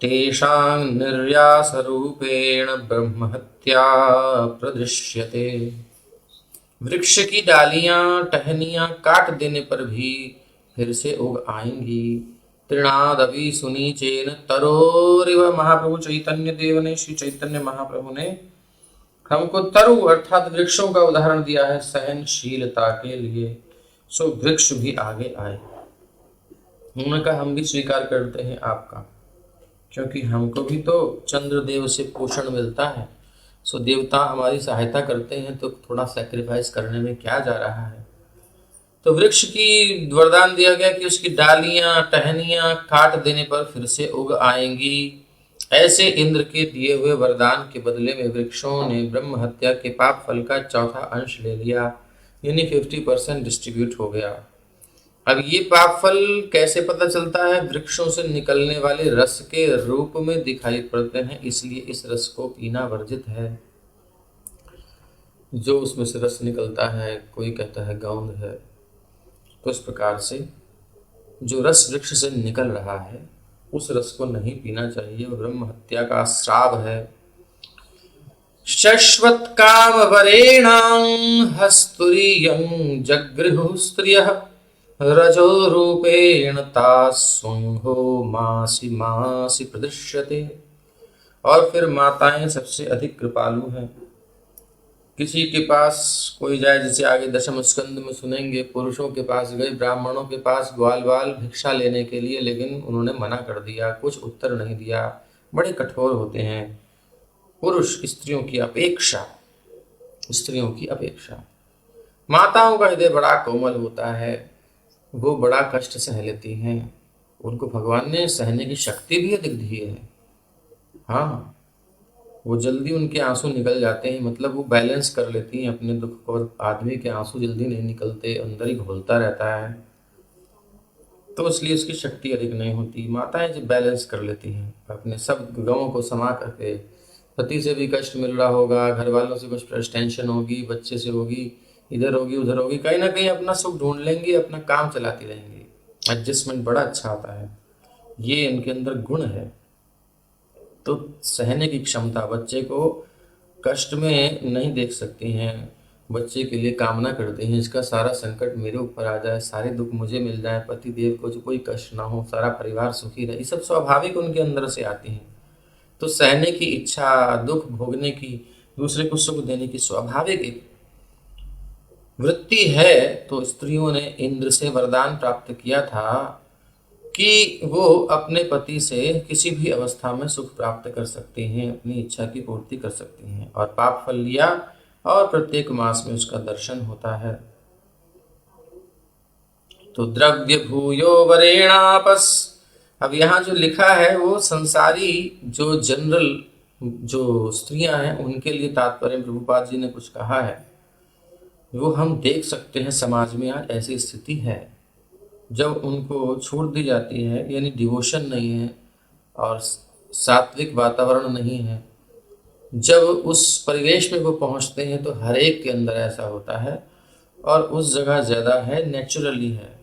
तेषां निर्यास रूपेण ब्रह्म हत्या प्रदृश्यते। वृक्ष की डालियां टहनियां काट देने पर भी फिर से उग आएंगी। तृणादपि सुनीचेन तरोरिव। महाप्रभु चैतन्य देव ने, श्री चैतन्य महाप्रभु ने हमको तरु अर्थात वृक्षों का उदाहरण दिया है सहनशीलता के लिए। सो वृक्ष भी आगे आए। उन्होंने कहा हम भी स्वीकार करते हैं आपका, क्योंकि हमको भी तो चंद्रदेव से पोषण मिलता है। सो देवता हमारी सहायता करते हैं तो थोड़ा सैक्रिफाइस करने में क्या जा रहा है। तो वृक्ष की वरदान दिया गया कि उसकी डालियां टहनियां काट देने पर फिर से उग आएंगी। ऐसे इंद्र के दिए हुए वरदान के बदले में वृक्षों ने ब्रह्म हत्या के पाप फल का चौथा अंश ले लिया, यानी 50% डिस्ट्रीब्यूट हो गया। अब ये पाप फल कैसे पता चलता है, वृक्षों से निकलने वाले रस के रूप में दिखाई पड़ते हैं, इसलिए इस रस को पीना वर्जित है। जो उसमें से रस निकलता है, कोई कहता है गौंद है, तो इस प्रकार से जो रस वृक्ष से निकल रहा है उस रस को नहीं पीना चाहिए, वो ब्रह्म हत्या का श्राप है। शश्वत काम वरेणां हस्तुरियं जगृहुः स्त्रियः रजो रूपेण तास्वंहो मासी मासी प्रदृश्यते। और फिर माताएं सबसे अधिक कृपालु हैं। किसी के पास कोई जाए, जैसे आगे दशम स्कंद में सुनेंगे, पुरुषों के पास गए, ब्राह्मणों के पास ग्वाल बाल भिक्षा लेने के लिए, लेकिन उन्होंने मना कर दिया, कुछ उत्तर नहीं दिया, बड़े कठोर होते हैं पुरुष स्त्रियों की अपेक्षा। स्त्रियों की अपेक्षा। माताओं का हृदय बड़ा कोमल होता है, वो बड़ा कष्ट सह लेती हैं, उनको भगवान ने सहने की शक्ति भी अधिक दी है। हाँ, वो जल्दी उनके आंसू निकल जाते हैं, मतलब वो बैलेंस कर लेती हैं अपने दुख को। और आदमी के आंसू जल्दी नहीं निकलते, अंदर ही घोलता रहता है, तो इसलिए उसकी शक्ति अधिक नहीं होती। माताएं जब बैलेंस कर लेती हैं, अपने सब गमों को समा करके, पति से भी कष्ट मिल रहा होगा, घर वालों से कुछ टेंशन होगी, बच्चे से होगी, इधर होगी उधर होगी, कहीं ना कहीं अपना सुख ढूंढ लेंगी, अपना काम चलाती रहेंगी। एडजस्टमेंट बड़ा अच्छा आता है, ये इनके अंदर गुण है। तो सहने की क्षमता, बच्चे को कष्ट में नहीं देख सकती हैं, बच्चे के लिए कामना करते हैं, इसका सारा संकट मेरे ऊपर आ जाए, सारे दुख मुझे मिल जाए, पति देव को जो कोई कष्ट ना हो, सारा परिवार सुखी रहे, ये सब स्वाभाविक उनके अंदर से आती हैं। तो सहने की इच्छा, दुख भोगने की, दूसरे को सुख देने की स्वाभाविक एक वृत्ति है। तो स्त्रियों ने इंद्र से वरदान प्राप्त किया था कि वो अपने पति से किसी भी अवस्था में सुख प्राप्त कर सकती हैं, अपनी इच्छा की पूर्ति कर सकती हैं, और पाप फल लिया और प्रत्येक मास में उसका दर्शन होता है। तो द्रव्य भूयो वरेणापस, अब यहाँ जो लिखा है वो संसारी जो जनरल जो स्त्रियां हैं उनके लिए तात्पर्य प्रभुपाद जी ने कुछ कहा है, वो हम देख सकते हैं। समाज में आज ऐसी स्थिति है, जब उनको छूट दी जाती है, यानी डिवोशन नहीं है और सात्विक वातावरण नहीं है, जब उस परिवेश में वो पहुंचते हैं तो हर एक के अंदर ऐसा होता है, और उस जगह ज़्यादा है, नेचुरली है।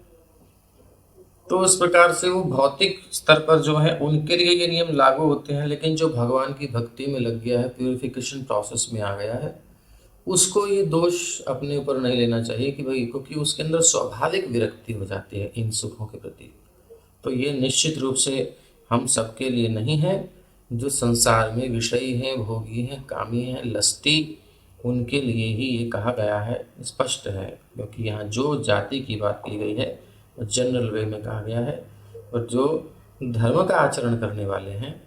तो इस प्रकार से वो भौतिक स्तर पर जो है उनके लिए ये नियम लागू होते हैं, लेकिन जो भगवान की भक्ति में लग गया है, प्यूरिफिकेशन प्रोसेस में आ गया है, उसको ये दोष अपने ऊपर नहीं लेना चाहिए कि भाई, क्योंकि उसके अंदर स्वाभाविक विरक्ति हो जाती है इन सुखों के प्रति। तो ये निश्चित रूप से हम सबके लिए नहीं है। जो संसार में विषयी हैं, भोगी हैं, कामी हैं, लस्टी, उनके लिए ही ये कहा गया है, स्पष्ट है। क्योंकि यहाँ जो जाति की बात की गई है वो जनरल वे में कहा गया है, और जो धर्म का आचरण करने वाले हैं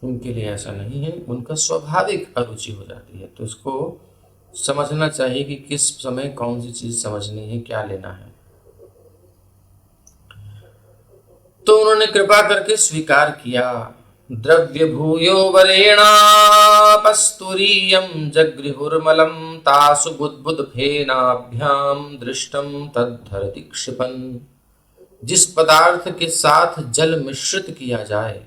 उनके लिए ऐसा नहीं है, उनका स्वाभाविक अरुचि हो जाती है। तो इसको समझना चाहिए कि किस समय कौन सी चीज़ समझनी है, क्या लेना है। तो उन्होंने कृपा करके स्वीकार किया। द्रव्य भूयो वरेणापस्तुरीयं जगृहुर्मलं तासु बुद्बुद फेनाभ्याम दृष्टम तद्धरति क्षिपन्। जिस पदार्थ के साथ जल मिश्रित किया जाए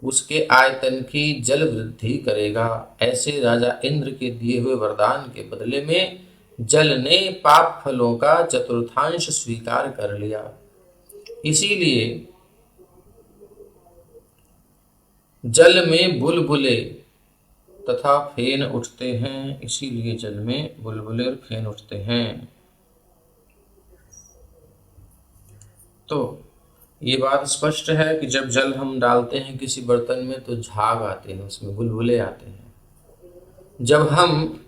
उसके आयतन की जल वृद्धि करेगा, ऐसे राजा इंद्र के दिए हुए वरदान के बदले में जल ने पाप फलों का चतुर्थांश स्वीकार कर लिया। इसीलिए जल में बुलबुले तथा फेन उठते हैं, इसीलिए जल में बुलबुले और फेन उठते हैं। तो ये बात स्पष्ट है कि जब जल हम डालते हैं किसी बर्तन में तो झाग आते हैं, उसमें बुलबुले आते हैं। जब हम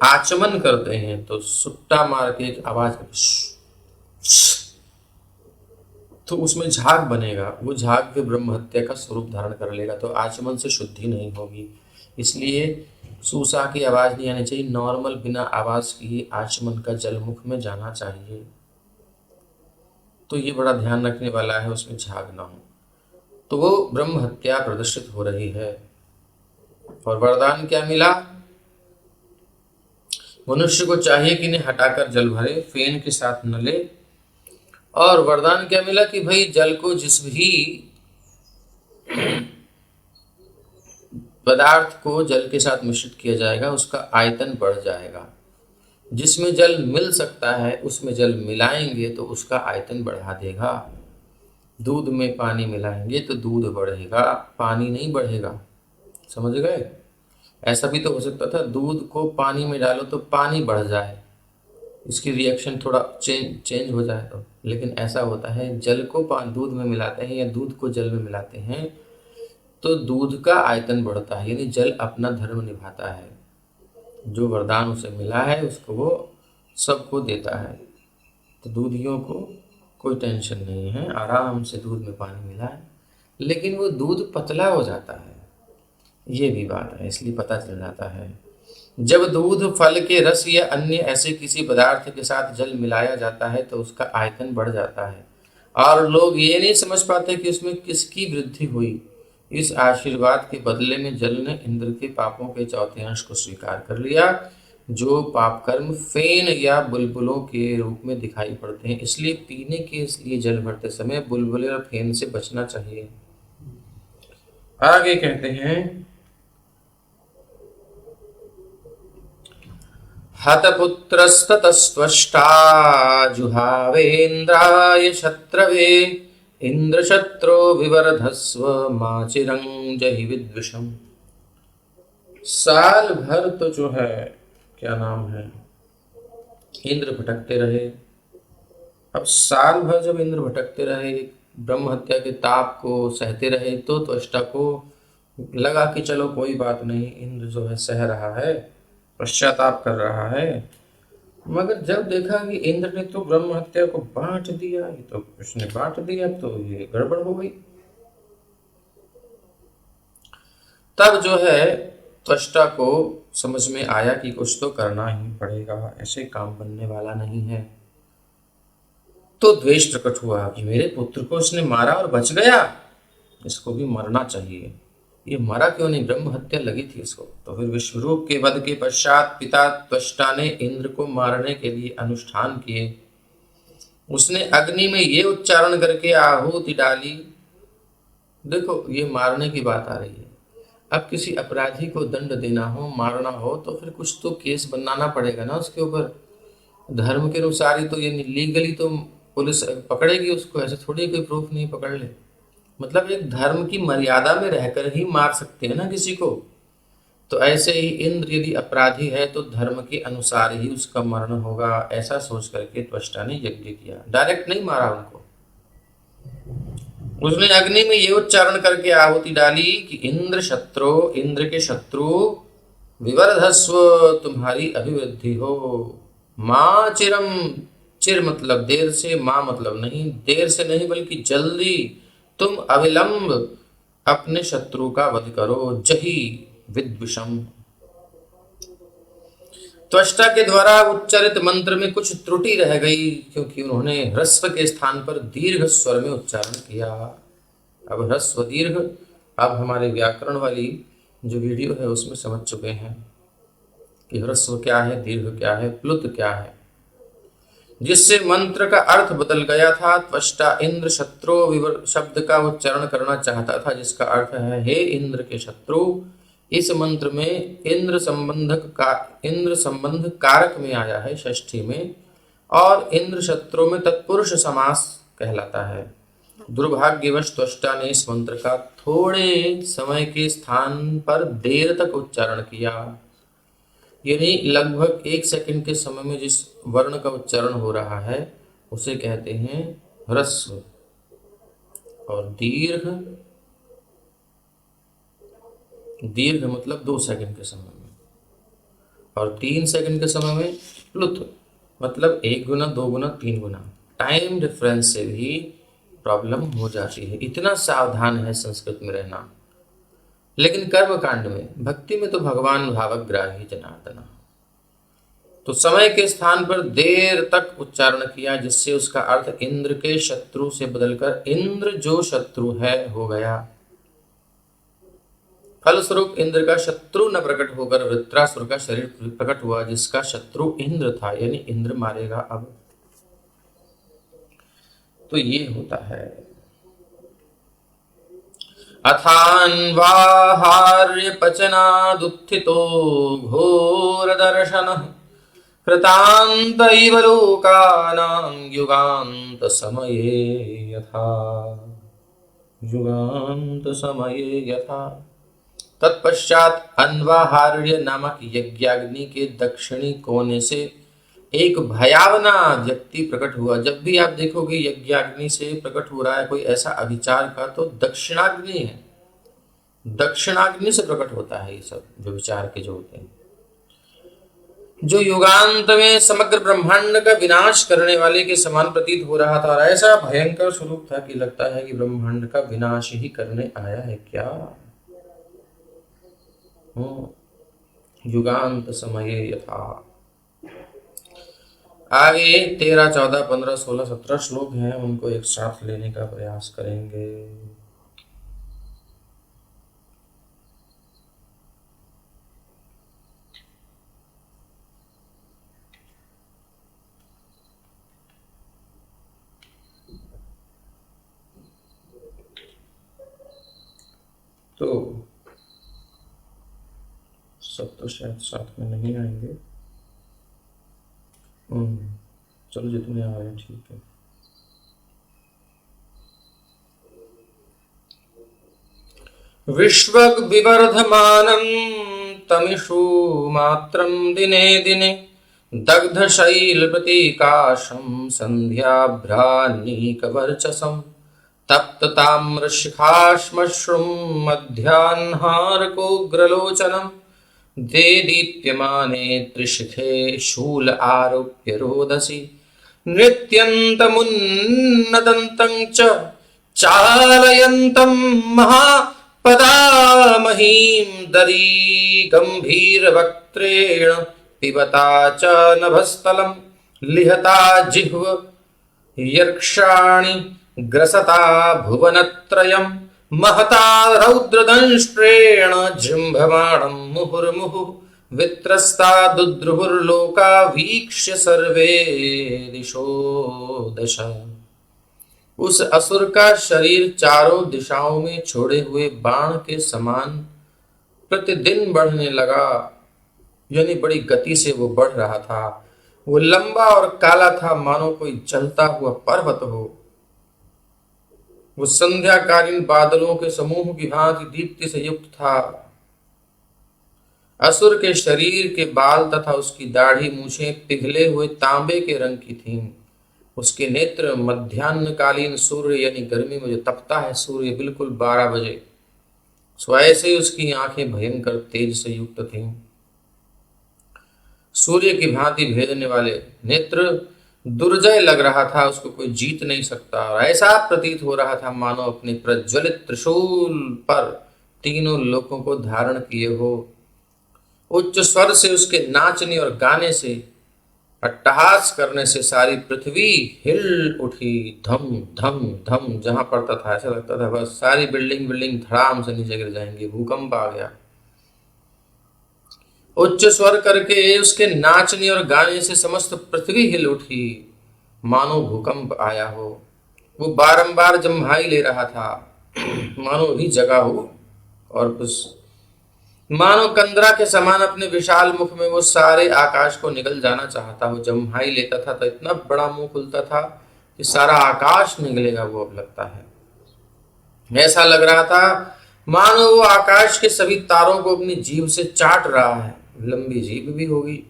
आचमन करते हैं तो सुट्टा मार के एक आवाज, तो उसमें झाग बनेगा, वो झाग फिर ब्रह्म हत्या का स्वरूप धारण कर लेगा, तो आचमन से शुद्धि नहीं होगी। इसलिए सूसा की आवाज नहीं आनी चाहिए, नॉर्मल बिना आवाज की आचमन का जल मुख में जाना चाहिए। तो ये बड़ा ध्यान रखने वाला है, उसमें झाग ना हो। तो वो ब्रह्म हत्या प्रदर्शित हो रही है। और वरदान क्या मिला? मनुष्य को चाहिए कि इन्हें हटाकर जल भरे, फेन के साथ न ले। और वरदान क्या मिला कि भाई जल को जिस भी पदार्थ को जल के साथ मिश्रित किया जाएगा उसका आयतन बढ़ जाएगा। जिसमें जल मिल सकता है उसमें जल मिलाएंगे तो उसका आयतन बढ़ा देगा। दूध में पानी मिलाएंगे तो दूध बढ़ेगा, पानी नहीं बढ़ेगा। समझ गए? ऐसा भी तो हो सकता था दूध को पानी में डालो तो पानी बढ़ जाए, इसकी रिएक्शन थोड़ा चेंज हो जाए तो। लेकिन ऐसा होता है जल को दूध में मिलाते हैं या दूध को जल में मिलाते हैं तो दूध का आयतन बढ़ता है, यानी जल अपना धर्म निभाता है। जो वरदान उसे मिला है उसको वो सबको देता है। तो दूधियों को कोई टेंशन नहीं है, आराम से दूध में पानी मिला है। लेकिन वो दूध पतला हो जाता है, ये भी बात है, इसलिए पता चल जाता है। जब दूध, फल के रस या अन्य ऐसे किसी पदार्थ के साथ जल मिलाया जाता है तो उसका आयतन बढ़ जाता है और लोग ये नहीं समझ पाते कि उसमें किसकी वृद्धि हुई। इस आशीर्वाद के बदले में जल ने इंद्र के पापों के चौथे अंश को स्वीकार कर लिया, जो पाप कर्म फेन या बुलबुलों के रूप में दिखाई पड़ते हैं। इसलिए पीने के लिए जल भरते समय बुलबुले और फेन से बचना चाहिए। आगे कहते हैं, हतपुत्रस्ततस्त्वष्टा जुहावेन्द्राय शत्रवे इंद्रशत्रो विवर्धस्व माचिरं जहि विद्विषम्। साल भर तो जो है, क्या नाम है, इंद्र भटकते रहे। अब साल भर जब इंद्र भटकते रहे, ब्रह्म हत्या के ताप को सहते रहे, तो त्वष्टा को लगा कि चलो कोई बात नहीं, इंद्र जो है सह रहा है, पश्चाताप कर रहा है। मगर जब देखा कि इंद्र ने तो ब्रह्म हत्या को बांट दिया, ये तो उसने बांट दिया, तो ये गड़बड़ हो गई। तब जो है त्वष्टा को समझ में आया कि कुछ तो करना ही पड़ेगा, ऐसे काम बनने वाला नहीं है। तो द्वेष प्रकट हुआ कि मेरे पुत्र को उसने मारा और बच गया, इसको भी मरना चाहिए। ये मरा क्यों नहीं, ब्रह्म हत्या लगी थी इसको। तो फिर विश्वरूप के वध के पश्चात पिता त्वष्टा ने इंद्र को मारने के लिए अनुष्ठान किए। उसने अग्नि में ये उच्चारण करके आहुति डाली। देखो, ये मारने की बात आ रही है। अब किसी अपराधी को दंड देना हो, मारना हो, तो फिर कुछ तो केस बनाना पड़ेगा ना उसके ऊपर। धर्म के अनुसार ही तो ये लीगली तो पुलिस पकड़ेगी उसको, ऐसे थोड़ी कोई प्रूफ नहीं पकड़ ले। मतलब एक धर्म की मर्यादा में रहकर ही मार सकते हैं ना किसी को। तो ऐसे ही इंद्र यदि अपराधी है तो धर्म के अनुसार ही उसका मरण होगा, ऐसा सोच करके त्वष्टा ने यज्ञ किया। डायरेक्ट नहीं मारा उनको। उसने अग्नि में ये उच्चारण करके आहुति डाली कि इंद्र के शत्रु विवर्धस्व, तुम्हारी अभिवृद्धि हो। माँ चिरम, चिर मतलब देर से, माँ मतलब नहीं, देर से नहीं बल्कि जल्दी तुम अविलंब अपने शत्रु का वध करो। जही विद्विषम। त्वष्टा के द्वारा उच्चारित मंत्र में कुछ त्रुटि रह गई, क्योंकि उन्होंने ह्रस्व के स्थान पर दीर्घ स्वर में उच्चारण किया। अब ह्रस्व दीर्घ, अब हमारे व्याकरण वाली जो वीडियो है उसमें समझ चुके हैं कि ह्रस्व क्या है, दीर्घ क्या है, प्लुत क्या है, जिससे मंत्र का अर्थ बदल गया था। त्वष्टा इंद्र शत्रु शब्द का उच्चारण करना चाहता था, जिसका अर्थ है हे इंद्र के शत्रु। इस मंत्र में इंद्र संबंध कारक में आया है, षष्ठी में, और इंद्र शत्रु में तत्पुरुष समास कहलाता है। दुर्भाग्यवश त्वष्टा ने इस मंत्र का थोड़े समय के स्थान पर देर तक उच्चारण किया, यानी लगभग 1 सेकंड के समय में जिस वर्ण का उच्चारण हो रहा है उसे कहते हैं ह्रस्व, और दीर्घ मतलब 2 सेकंड के समय में, और 3 सेकंड के समय में प्लुत मतलब 1 गुना, 2 गुना, 3 गुना। टाइम डिफरेंस से भी प्रॉब्लम हो जाती है, इतना सावधान है संस्कृत में रहना। लेकिन कर्म कांड में, भक्ति में तो भगवान भावग्राही जनार्दन। तो समय के स्थान पर देर तक उच्चारण किया, जिससे उसका अर्थ इंद्र के शत्रु से बदलकर इंद्र जो शत्रु है हो गया। फलस्वरूप इंद्र का शत्रु न प्रकट होकर वृत्रासुर का शरीर प्रकट हुआ, जिसका शत्रु इंद्र था, यानी इंद्र मारेगा अब। तो ये होता है। अथान्वाहार्य पचनादुत्थितो घोर दर्शन कृतांत इव लोकानां युगांत समये यथा। तत्पश्चात अन्वाहार्य नामक यज्ञाग्नि के दक्षिणी कोने से एक भयावना व्यक्ति प्रकट हुआ। जब भी आप देखोगे यज्ञाग्नि से प्रकट हो रहा है कोई ऐसा अभिचार का, तो दक्षिणाग्नि है, दक्षिणाग्नि से प्रकट होता है ये सब जो विचार के जो होते हैं, जो युगांत में समग्र ब्रह्मांड का विनाश करने वाले के समान प्रतीत हो रहा था। और ऐसा भयंकर स्वरूप था कि लगता है कि ब्रह्मांड का विनाश ही करने आया है क्या। युगांत समये यथा। आगे 13, 14, 15, 16, 17 श्लोक हैं, उनको एक साथ लेने का प्रयास करेंगे। तो सब तो शायद साथ में नहीं आएंगे। चलो जितने आ रहे हैं ठीक है। विश्वग विवर्धमानं तमिषु मात्रं दिने दिने दग्धशैलप्रतीकाशं सन्ध्याभ्रानीकवर्चसं तप्तताम्रशिखाश्मश्रुं मध्याह्नार्कोग्रलोचनं देदीप्यमाने त्रिशिखे शूल आरोप्य रोदसी नृत्यन्तमुन्नदन्तं च चालयन्तं महापदामहीं दरी गम्भीरवक्त्रेण पिबता च नभस्थलं लिहता जिह्व यर्क्षाणि ग्रसता भुवनत्रयं महता रौद्रदंष्ट्रेण जिह्वमाणं मुहुर्मुहुः वित्रस्ता दुद्रुहुर्लोका वीक्ष्य सर्वे दिशो दश। उस असुर का शरीर चारों दिशाओं में छोड़े हुए बाण के समान प्रतिदिन बढ़ने लगा, यानी बड़ी गति से वो बढ़ रहा था। वो लंबा और काला था, मानो कोई जलता हुआ पर्वत हो। वो संध्याकालीन बादलों के समूह की भांति दीप्ति से युक्त था। असुर के शरीर के बाल तथा उसकी दाढ़ी मूछें पिघले हुए तांबे के रंग की थीं। उसके नेत्र मध्याह्नकालीन सूर्य यानी गर्मी में जो तपता है सूर्य बिल्कुल 12 बजे, सो ऐसे ही उसकी आंखें भयंकर तेज से युक्त थीं। सूर्य की भांति भेदने वाले नेत्र दुर्जय लग रहा था, उसको कोई जीत नहीं सकता। और ऐसा प्रतीत हो रहा था मानो अपने प्रज्वलित त्रिशूल पर तीनों लोकों को धारण किए हो। उच्च स्वर से उसके नाचने और गाने से, अट्टहास करने से सारी पृथ्वी हिल उठी। धम धम धम जहां पड़ता था ऐसा लगता था बस सारी बिल्डिंग धड़ाम से नीचे गिर जाएंगी, भूकंप आ गया। उच्च स्वर करके उसके नाचने और गाने से समस्त पृथ्वी हिल उठी, मानो भूकंप आया हो। वो बारंबार जम्हाई ले रहा था, मानो भी जगा हो, और बस मानो कंदरा के समान अपने विशाल मुख में वो सारे आकाश को निगल जाना चाहता। वो जम्हाई लेता था तो इतना बड़ा मुंह खुलता था कि सारा आकाश निगलेगा वो अब लगता है। ऐसा लग रहा था मानो वो आकाश के सभी तारों को अपनी जीभ से चाट रहा है। लंबी जीभ भी होगी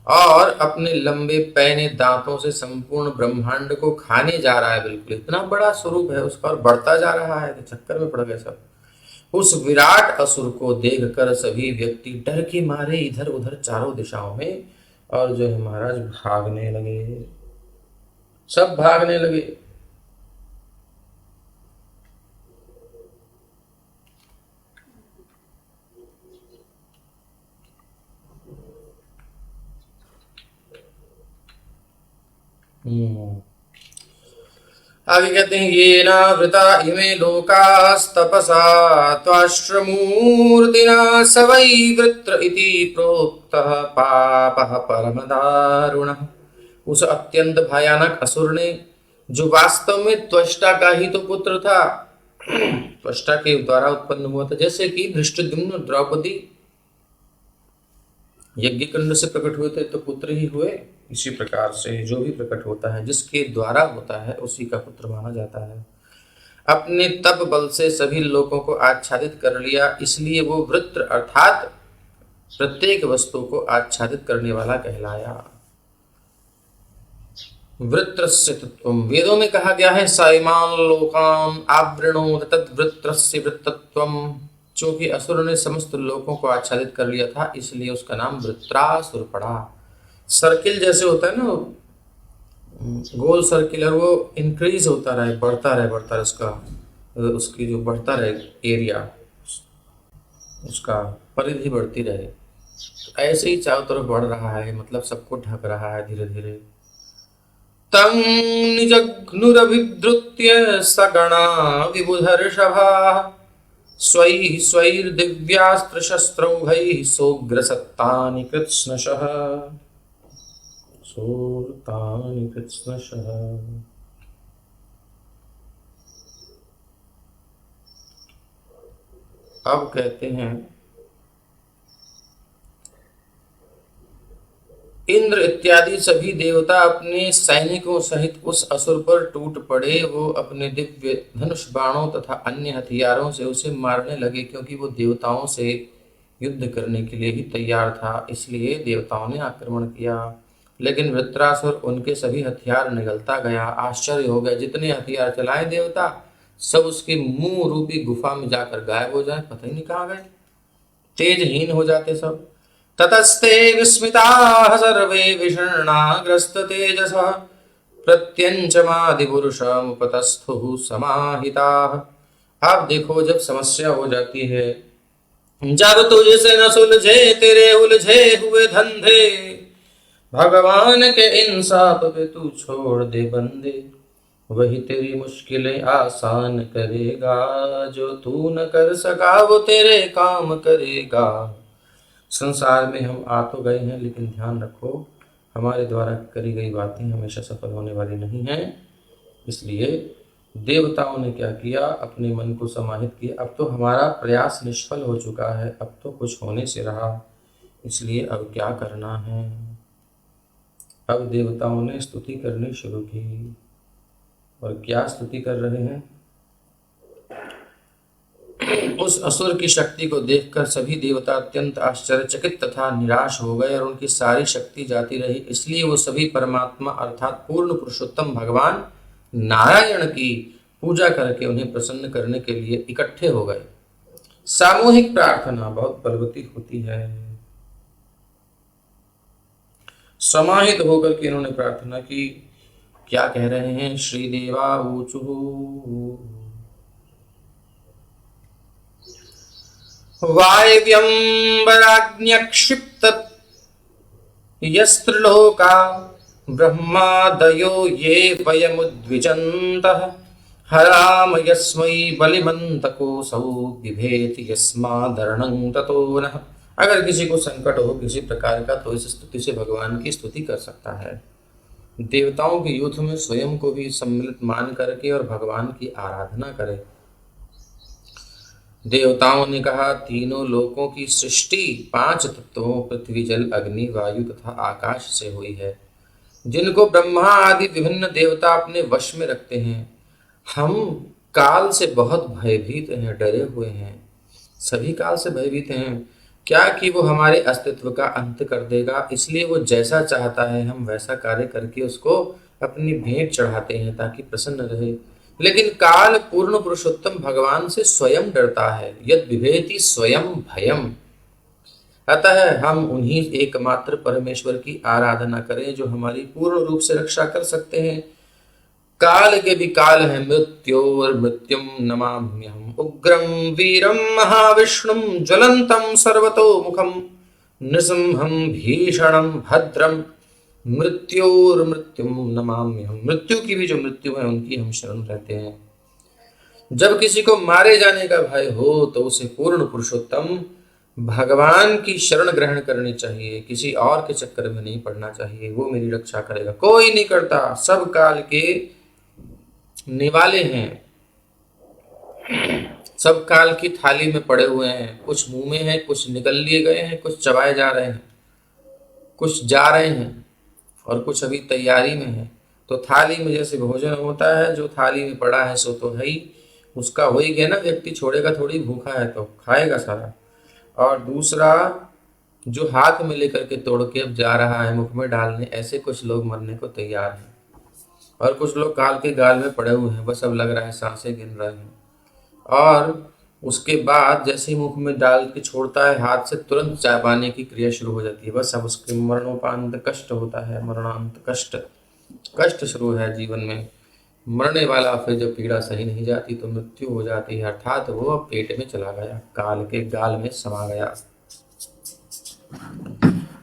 और अपने लंबे पैने दांतों से संपूर्ण ब्रह्मांड को खाने जा रहा है। बिल्कुल इतना बड़ा स्वरूप है उसका और बढ़ता जा रहा है, तो चक्कर में पड़ गए सब। उस विराट असुर को देखकर सभी व्यक्ति डर के मारे इधर उधर चारों दिशाओं में और जो है महाराज भागने लगे, सब भागने लगे। आगे कहते हैं ये नावृता इमे लोकास्तपसा त्वाश्रमूर्तिना स वै वृत्र इति प्रोक्तः पापः परमदारुणः। उस अत्यंत भयानक असुर ने, जो वास्तव में त्वष्टा का ही तो पुत्र था, त्वष्टा के द्वारा उत्पन्न हुआ था, जैसे कि धृष्टद्युम्न द्रौपदी यज्ञ कुंड से प्रकट हुए थे तो पुत्र ही हुए। इसी प्रकार से जो भी प्रकट होता है जिसके द्वारा होता है उसी का पुत्र माना जाता है। अपने तप बल से सभी लोगों को आच्छादित कर लिया, इसलिए वो वृत्र अर्थात प्रत्येक वस्तु को आच्छादित करने वाला कहलाया। वृत्रस्य तत्त्वम्, वेदों में कहा गया है साइमान लोकान आवृणोत तद्वृत्रस्य वृत्तत्वम्। चूंकि असुर ने समस्त लोगों को आच्छादित कर लिया था इसलिए उसका नाम वृत्रासुर पड़ा। सर्किल जैसे होता है ना, गोल सर्किल, और वो इंक्रीज होता रहे, बढ़ता रहे उसका, उसकी जो बढ़ता रहे एरिया उसका परिधि बढ़ती रहे। ऐसे ही चारों तरफ बढ़ रहा है, मतलब सबको ढक रहा है धीरे धीरे। तं निजघ्नुरभिद्रुत्य सगणा विबुधर्षभाः स्वैः स्वैर्दिव्यास्त्रशस्त्रौघैः सोग्रसत्तानि कृत्स्नशः सोरतानि कृत्स्नशः। अब कहते हैं इंद्र इत्यादि सभी देवता अपने सैनिकों सहित उस असुर पर टूट पड़े। वो अपने दिव्य धनुष बाणों तथा अन्य हथियारों से उसे मारने लगे, क्योंकि वो देवताओं से युद्ध करने के लिए ही तैयार था, इसलिए देवताओं ने आक्रमण किया। लेकिन वृत्रासुर उनके सभी हथियार निगलता गया। आश्चर्य हो गया, जितने हथियार चलाए देवता सब उसके मुंह रूपी गुफा में जाकर गायब हो जाए, पता ही नहीं कहाँ गए, तेजहीन हो जाते सब। ततस्ते विस्मिताः सर्वे विषण्णाग्रस्ततेजसः प्रत्यञ्चमादिपुरुषमुपतस्थुः समाहिताः। आप देखो, जब समस्या हो जाती है, जब तुझसे न सुलझे तेरे उलझे हुए धंधे, भगवान के इंसाफ पे तू छोड़ दे बंदे, वही तेरी मुश्किलें आसान करेगा, जो तू न कर सका वो तेरे काम करेगा। संसार में हम आ तो गए हैं, लेकिन ध्यान रखो हमारे द्वारा करी गई बातें हमेशा सफल होने वाली नहीं हैं। इसलिए देवताओं ने क्या किया, अपने मन को समाहित किया। अब तो हमारा प्रयास निष्फल हो चुका है, अब तो कुछ होने से रहा, इसलिए अब क्या करना है। अब देवताओं ने स्तुति करनी शुरू की। और क्या स्तुति कर रहे हैं, उस असुर की शक्ति को देखकर सभी देवता अत्यंत आश्चर्यचकित तथा निराश हो गए और उनकी सारी शक्ति जाती रही। इसलिए वो सभी परमात्मा अर्थात पूर्ण पुरुषोत्तम भगवान नारायण की पूजा करके उन्हें प्रसन्न करने के लिए इकट्ठे हो गए। सामूहिक प्रार्थना बहुत बलवती होती है। समाहित होकर के इन्होंने प्रार्थना की। क्या कह रहे हैं, श्रीदेवा ऊचुः वायव्यंबराज्ञक्षिप्त यस्त्रिलोका ब्रह्मादयो ये वयमुद्विजन्तः हराम यस्मै बलिमन्तकोऽसौ बिभेति यस्मादर्णं ततो नः। अगर किसी को संकट हो किसी प्रकार का, तो इस स्तुति से भगवान की स्तुति कर सकता है। देवताओं के युद्ध में स्वयं को भी सम्मिलित मान करके और भगवान की आराधना करे। देवताओं ने कहा, तीनों लोकों की सृष्टि 5 तत्वों पृथ्वी जल अग्नि वायु तथा आकाश से हुई है, जिनको ब्रह्मा आदि विभिन्न देवता अपने वश में रखते हैं। हम काल से बहुत भयभीत हैं, डरे हुए हैं, सभी काल से भयभीत हैं, क्या कि वो हमारे अस्तित्व का अंत कर देगा। इसलिए वो जैसा चाहता है हम वैसा कार्य करके उसको अपनी भेंट चढ़ाते हैं ताकि प्रसन्न रहे। लेकिन काल पूर्ण पुरुषोत्तम भगवान से स्वयं डरता है, यद विभेति स्वयं भयम। अतः हम उन्हीं एकमात्र परमेश्वर की आराधना करें जो हमारी पूर्ण रूप से रक्षा कर सकते हैं। काल के भी काल है मृत्योर मृत्युम नमाम्यहम् उग्रम वीरम महाविष्णुम ज्वलंतम सर्वतोमुखम नृसिंहम भीषणम भद्रम मृत्योर मृत्युम नमाम्यहम्। मृत्यु की भी जो मृत्यु है उनकी हम शरण रहते हैं। जब किसी को मारे जाने का भय हो तो उसे पूर्ण पुरुषोत्तम भगवान की शरण ग्रहण करनी चाहिए, किसी और के चक्कर में नहीं पड़ना चाहिए। वो मेरी रक्षा करेगा, कोई नहीं करता, सब काल के निवाले हैं, सब काल की थाली में पड़े हुए हैं, कुछ मुंह में है, कुछ निकल लिए गए हैं, कुछ चबाए जा रहे हैं, कुछ जा रहे हैं और कुछ अभी तैयारी में है। तो थाली में जैसे भोजन होता है, जो थाली में पड़ा है सो तो है ही, उसका हो ही गया ना, व्यक्ति छोड़ेगा थोड़ी, भूखा है तो खाएगा सारा। और दूसरा जो हाथ में लेकर के तोड़ के अब जा रहा है मुख में डालने, ऐसे कुछ लोग मरने को तैयार हैं। और कुछ लोग काल के गाल में पड़े हुए हैं, बस अब लग रहा है सांसें गिन रहे हैं। और उसके बाद जैसे ही मुख में डाल के छोड़ता है हाथ से, तुरंत चाबाने की क्रिया शुरू हो जाती है। बस अब उसके मरणोपांत कष्ट होता है, मरणांत कष्ट, कष्ट शुरू है जीवन में। मरने वाला फिर जब पीड़ा सही नहीं जाती तो मृत्यु हो जाती है, अर्थात वो अब पेट में चला गया, काल के गाल में समा गया।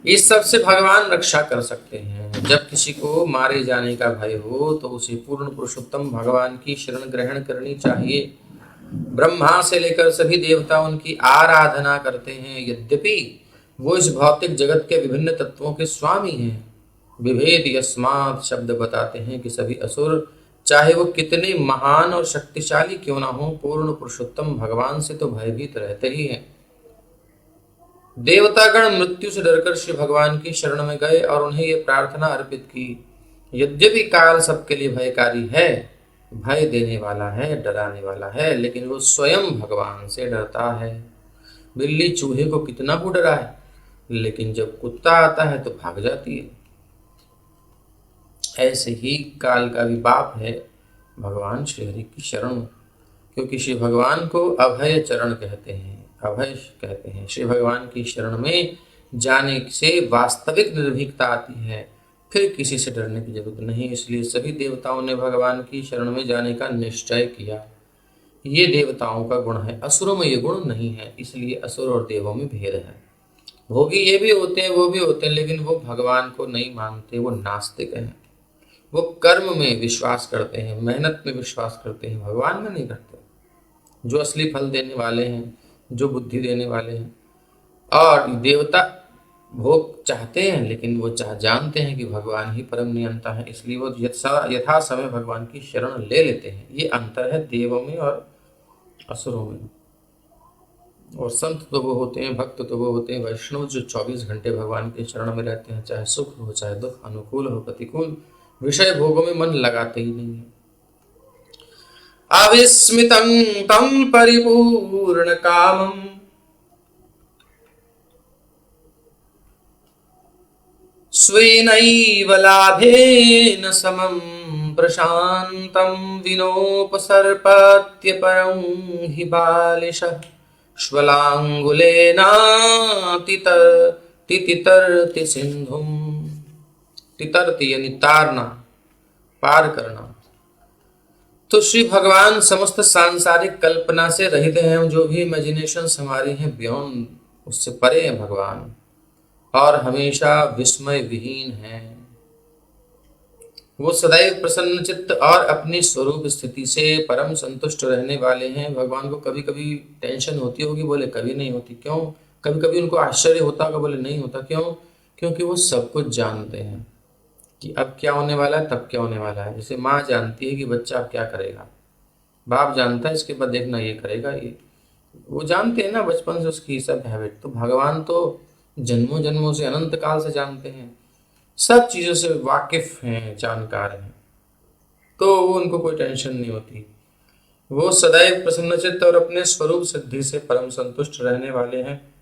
इस सब से भगवान रक्षा कर सकते हैं। जब किसी को मारे जाने का भय हो तो उसे पूर्ण पुरुषोत्तम भगवान की शरण ग्रहण करनी चाहिए। ब्रह्मा से लेकर सभी देवता उनकी आराधना करते हैं। यद्यपि वो इस भौतिक जगत के विभिन्न तत्वों के स्वामी हैं। विभेद यस्मात् शब्द बताते हैं कि सभी असुर चाहे वो कितने महान और शक्तिशाली क्यों ना हो, पूर्ण पुरुषोत्तम भगवान से तो भयभीत रहते ही हैं। देवतागण मृत्यु से डरकर श्री भगवान की शरण में गए और उन्हें ये प्रार्थना अर्पित की, यद्यपि काल सबके लिए भयकारी है, भय देने वाला है, डराने वाला है, लेकिन वो स्वयं भगवान से डरता है। बिल्ली चूहे को कितना को डराए, लेकिन जब कुत्ता आता है तो भाग जाती है। ऐसे ही काल का भी बाप है भगवान श्री हरि की शरण, क्योंकि श्री भगवान को अभय चरण कहते हैं, अभय कहते हैं। श्री भगवान की शरण में जाने से वास्तविक निर्भीकता आती है, फिर किसी से डरने की जरूरत नहीं। इसलिए सभी देवताओं ने भगवान की शरण में जाने का निश्चय किया। ये देवताओं का गुण है, असुरों में ये गुण नहीं है, इसलिए असुर और देवों में भेद है। भोगी ये भी होते हैं, वो भी होते हैं, लेकिन वो भगवान को नहीं मानते, वो नास्तिक हैं। वो कर्म में विश्वास करते हैं, मेहनत में विश्वास करते हैं, भगवान में नहीं करते। जो असली फल देने वाले हैं, जो बुद्धि देने वाले हैं। और देवता भोग चाहते हैं, लेकिन वो जानते हैं कि भगवान ही परम नियंता है, इसलिए वो यथा समय भगवान की शरण ले लेते हैं। ये अंतर है देवों में और असुरों में। और संत तो वो होते हैं, भक्त तो वो होते हैं, वैष्णव, जो 24 घंटे भगवान के शरण में रहते हैं, चाहे सुख हो चाहे दुख, अनुकूल हो प्रतिकूल, विषय भोगों में मन लगाते ही नहीं है। अविस्मितं तं परिपूर्ण कामम् स्वेनैव लाभेन समं प्रशान्तं विनोपसर्पत्यपरं हि बालिशः श्वलाङ्गुलेनातितर्ति सिन्धुं। तितरति यानी तारना, पार करना। तो श्री भगवान समस्त सांसारिक कल्पना से रहित हैं। जो भी इमेजिनेशंस हमारी हैं बियॉन्ड, उससे परे हैं भगवान, और हमेशा विस्मय विहीन हैं। वो सदैव प्रसन्न चित्त और अपनी स्वरूप स्थिति से परम संतुष्ट रहने वाले हैं। भगवान को कभी कभी टेंशन होती होगी, बोले कभी नहीं होती। क्यों? कभी कभी उनको आश्चर्य होता होगा, बोले नहीं होता। क्यों? क्योंकि वो सब कुछ जानते हैं कि अब क्या होने वाला है, तब क्या होने वाला है। जैसे माँ जानती है कि बच्चा अब क्या करेगा, बाप जानता है इसके बाद देखना ये करेगा, ये वो जानते हैं ना बचपन से उसकी सब हैबिट। तो भगवान तो जन्मों जन्मों से, अनंत काल से जानते हैं, सब चीज़ों से वाकिफ हैं, जानकार हैं, तो उनको कोई टेंशन नहीं होती। वो सदैव प्रसन्नचित्त और अपने स्वरूप सिद्धि से परम संतुष्ट रहने वाले हैं।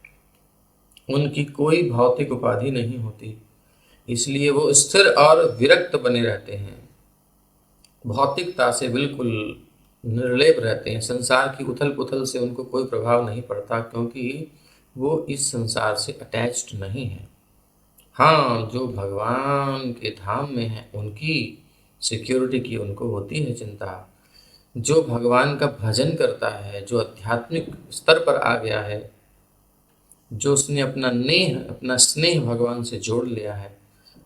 उनकी कोई भौतिक उपाधि नहीं होती, इसलिए वो स्थिर और विरक्त बने रहते हैं। भौतिकता से बिल्कुल निर्लेप रहते हैं। संसार की उथल पुथल से उनको कोई प्रभाव नहीं पड़ता, क्योंकि वो इस संसार से अटैच्ड नहीं है। हाँ, जो भगवान के धाम में है उनकी सिक्योरिटी की उनको होती है चिंता। जो भगवान का भजन करता है, जो आध्यात्मिक स्तर पर आ गया है, जो उसने अपना स्नेह भगवान से जोड़ लिया है,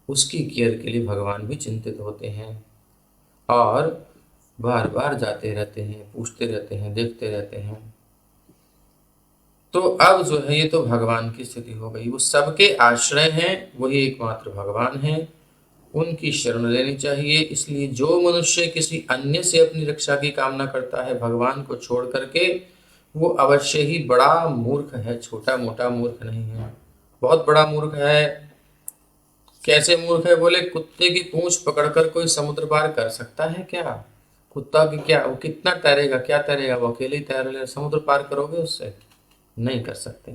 उसकी केयर के लिए भगवान भी चिंतित होते हैं और बार बार जाते रहते हैं, पूछते रहते हैं, देखते रहते हैं। तो अब जो है ये तो भगवान की स्थिति हो गई। वो सबके आश्रय हैं, वही एकमात्र भगवान हैं, उनकी शरण लेनी चाहिए। इसलिए जो मनुष्य किसी अन्य से अपनी रक्षा की कामना करता है भगवान को छोड़ करके, वो अवश्य ही बड़ा मूर्ख है, छोटा मोटा मूर्ख नहीं है, बहुत बड़ा मूर्ख है। कैसे मूर्ख है? बोले कुत्ते की पूंछ पकड़कर कोई समुद्र पार कर सकता है क्या? कुत्ता की क्या, वो कितना तैरेगा, क्या तैरेगा? वो अकेले ही तैर ले, समुद्र पार करोगे उससे? नहीं कर सकते।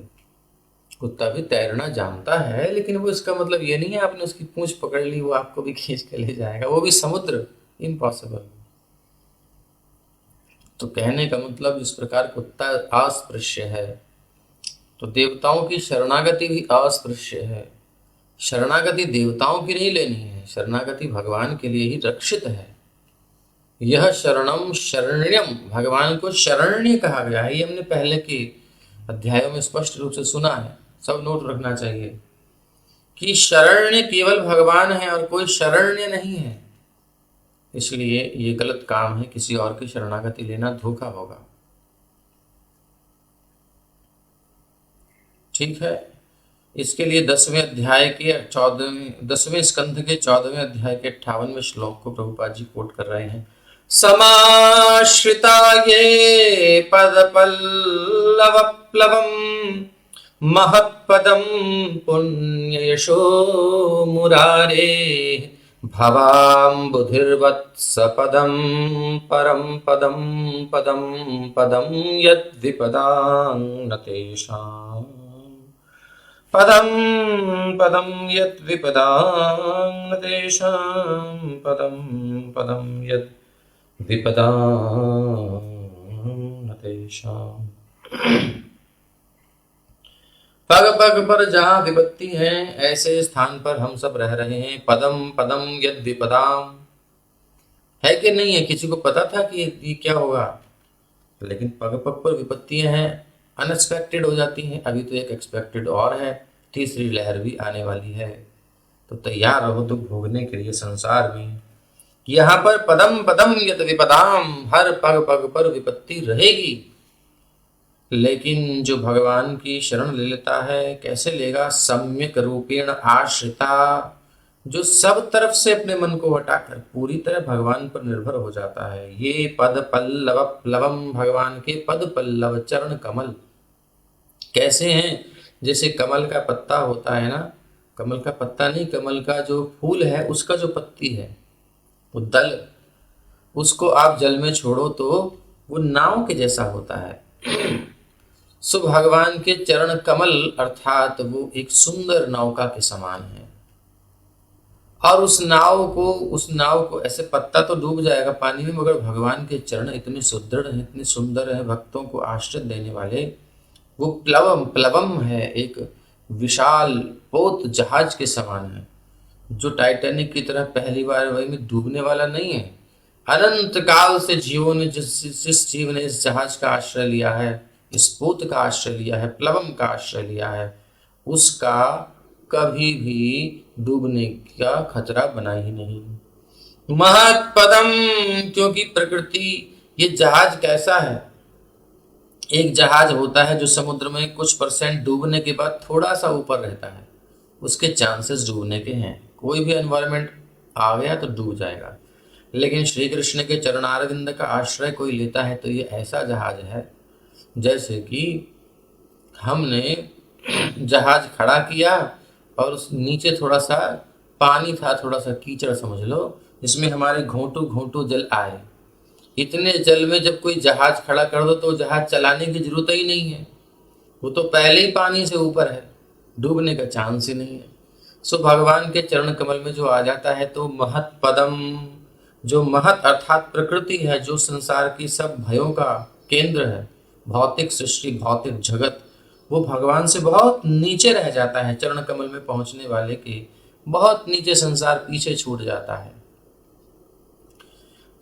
कुत्ता भी तैरना जानता है, लेकिन वो इसका मतलब ये नहीं है आपने उसकी पूंछ पकड़ ली वो आपको भी खींच के ले जाएगा, वो भी समुद्र, इम्पॉसिबल। तो कहने का मतलब इस प्रकार कुत्ता अस्पृश्य है, तो देवताओं की शरणागति भी अस्पृश्य है। शरणागति देवताओं की नहीं लेनी है, शरणागति भगवान के लिए ही रक्षित है। यह शरणम शरण्यम, भगवान को शरण्य कहा गया है, ये हमने पहले के अध्यायों में स्पष्ट रूप से सुना है। सब नोट रखना चाहिए कि शरण्य केवल भगवान है और कोई शरण्य नहीं है। इसलिए ये गलत काम है, किसी और की शरणागति लेना धोखा होगा। ठीक है, इसके लिए 10वें अध्याय के 10वें स्कंध के 14वें अध्याय के 58वें श्लोक को प्रभुपाद जी कोट कर रहे हैं। समाश्रिता ये पद पल्लव प्लवम महत्पदम पुण्य यशो मुरारे भवाम्बुधिर्वत्स पदम परम पदम पदम पदम यद्विपदां न तेषाम् पदम पदम यद्विपदां न तेषां पदम पदम यद्विपदां न तेषाम्। पग पग पर जहाँ विपत्ति है ऐसे स्थान पर हम सब रह रहे हैं। पदम पदम यद विपदाम है कि नहीं है? किसी को पता था कि ये क्या होगा? लेकिन पग पग पर विपत्तियां हैं, अनएक्सपेक्टेड हो जाती हैं। अभी तो एक एक्सपेक्टेड और है, तीसरी लहर भी आने वाली है, तो तैयार रहो दुख भोगने के लिए संसार में। यहाँ पर पदम पदम यद विपदाम, हर पग पग पर विपत्ति रहेगी। लेकिन जो भगवान की शरण ले लेता है, कैसे लेगा? सम्यक रूपेण आश्रिता, जो सब तरफ से अपने मन को हटाकर पूरी तरह भगवान पर निर्भर हो जाता है। ये पद पल्लव प्लवम, भगवान के पद पल्लव चरण कमल कैसे हैं? जैसे कमल का पत्ता होता है ना, कमल का पत्ता नहीं, कमल का जो फूल है उसका जो पत्ती है, वो दल, उसको आप जल में छोड़ो तो वो नाव के जैसा होता है। सो भगवान के चरण कमल अर्थात वो एक सुंदर नौका के समान है। और उस नाव को ऐसे पत्ता तो डूब जाएगा पानी में, मगर भगवान के चरण इतने सुदृढ़ हैं, इतने सुंदर हैं, भक्तों को आश्रय देने वाले। वो प्लवम है, एक विशाल पोत जहाज के समान है, जो टाइटैनिक की तरह पहली बार वही में डूबने वाला नहीं है। अनंत काल से जीवों ने जिस जीव ने इस जहाज का आश्रय लिया है, इस पोत का आश्रय लिया है, प्लवम का आश्रय लिया है, उसका कभी भी डूबने का खतरा बना ही नहीं। महत्पदम, क्योंकि प्रकृति, ये जहाज कैसा है? एक जहाज होता है जो समुद्र में कुछ परसेंट डूबने के बाद थोड़ा सा ऊपर रहता है, उसके चांसेस डूबने के हैं। कोई भी एनवायरनमेंट आ गया तो डूब जाएगा। लेकिन श्री कृष्ण के चरणारविंद का आश्रय कोई लेता है तो ये ऐसा जहाज है, जैसे कि हमने जहाज खड़ा किया और उस नीचे थोड़ा सा पानी था, थोड़ा सा कीचड़ समझ लो, जिसमें हमारे घोंटू घोंटू जल आए। इतने जल में जब कोई जहाज खड़ा कर दो तो जहाज चलाने की जरूरत ही नहीं है, वो तो पहले ही पानी से ऊपर है, डूबने का चांस ही नहीं है। सो भगवान के चरण कमल में जो आ जाता है तो महत पदम, जो महत अर्थात प्रकृति है, जो संसार की सब भयों का केंद्र है, भौतिक सृष्टि, भौतिक जगत, वो भगवान से बहुत नीचे रह जाता है। चरण कमल में पहुंचने वाले के बहुत नीचे संसार पीछे छूट जाता है,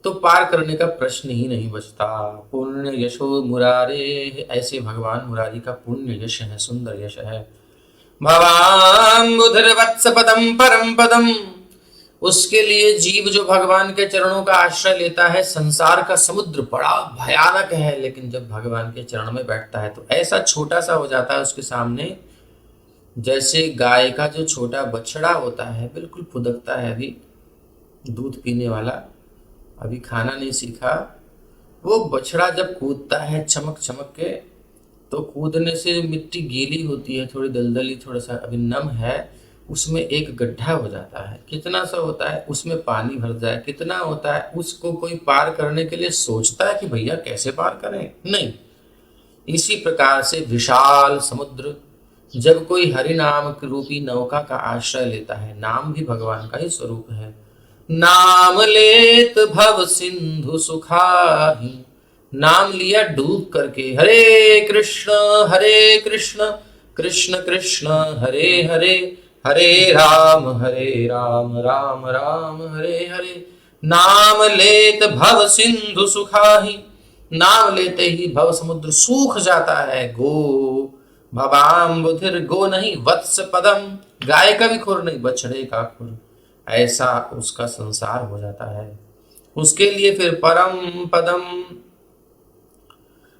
तो पार करने का प्रश्न ही नहीं बचता। पुण्य यशो मुरारे, ऐसे भगवान मुरारी का पुण्य यश है, सुंदर यश है। भवाम्बुधिर्वत्स पदम परम पदम, उसके लिए जीव जो भगवान के चरणों का आश्रय लेता है, संसार का समुद्र बड़ा भयानक है, लेकिन जब भगवान के चरण में बैठता है तो ऐसा छोटा सा हो जाता है उसके सामने, जैसे गाय का जो छोटा बछड़ा होता है, बिल्कुल फुदकता है, अभी दूध पीने वाला, अभी खाना नहीं सीखा। वो बछड़ा जब कूदता है चमक चमक के, तो कूदने से मिट्टी गीली होती है, थोड़ी दलदली, थोड़ा सा अभी नम है, उसमें एक गड्ढा हो जाता है। कितना सा होता है, उसमें पानी भर जाए, कितना होता है, उसको कोई पार करने के लिए सोचता है कि भैया कैसे पार करें? नहीं। इसी प्रकार से विशाल समुद्र, जब कोई हरि नाम रूपी नौका का आश्रय लेता है, नाम भी भगवान का ही स्वरूप है। नाम लेत भव सिंधु सुखाही, नाम लिया डूब करके, हरे कृष्ण कृष्ण कृष्ण हरे हरे, हरे राम राम राम हरे हरे। नाम लेत भव सिंधु सुखाही, नाम लेते ही भव समुद्र सूख जाता है। गो भवाम बुधिर गो नहीं वत्स पदम, गाय का भी खुर नहीं बछड़े का खुर, ऐसा उसका संसार हो जाता है। उसके लिए फिर परम पदम,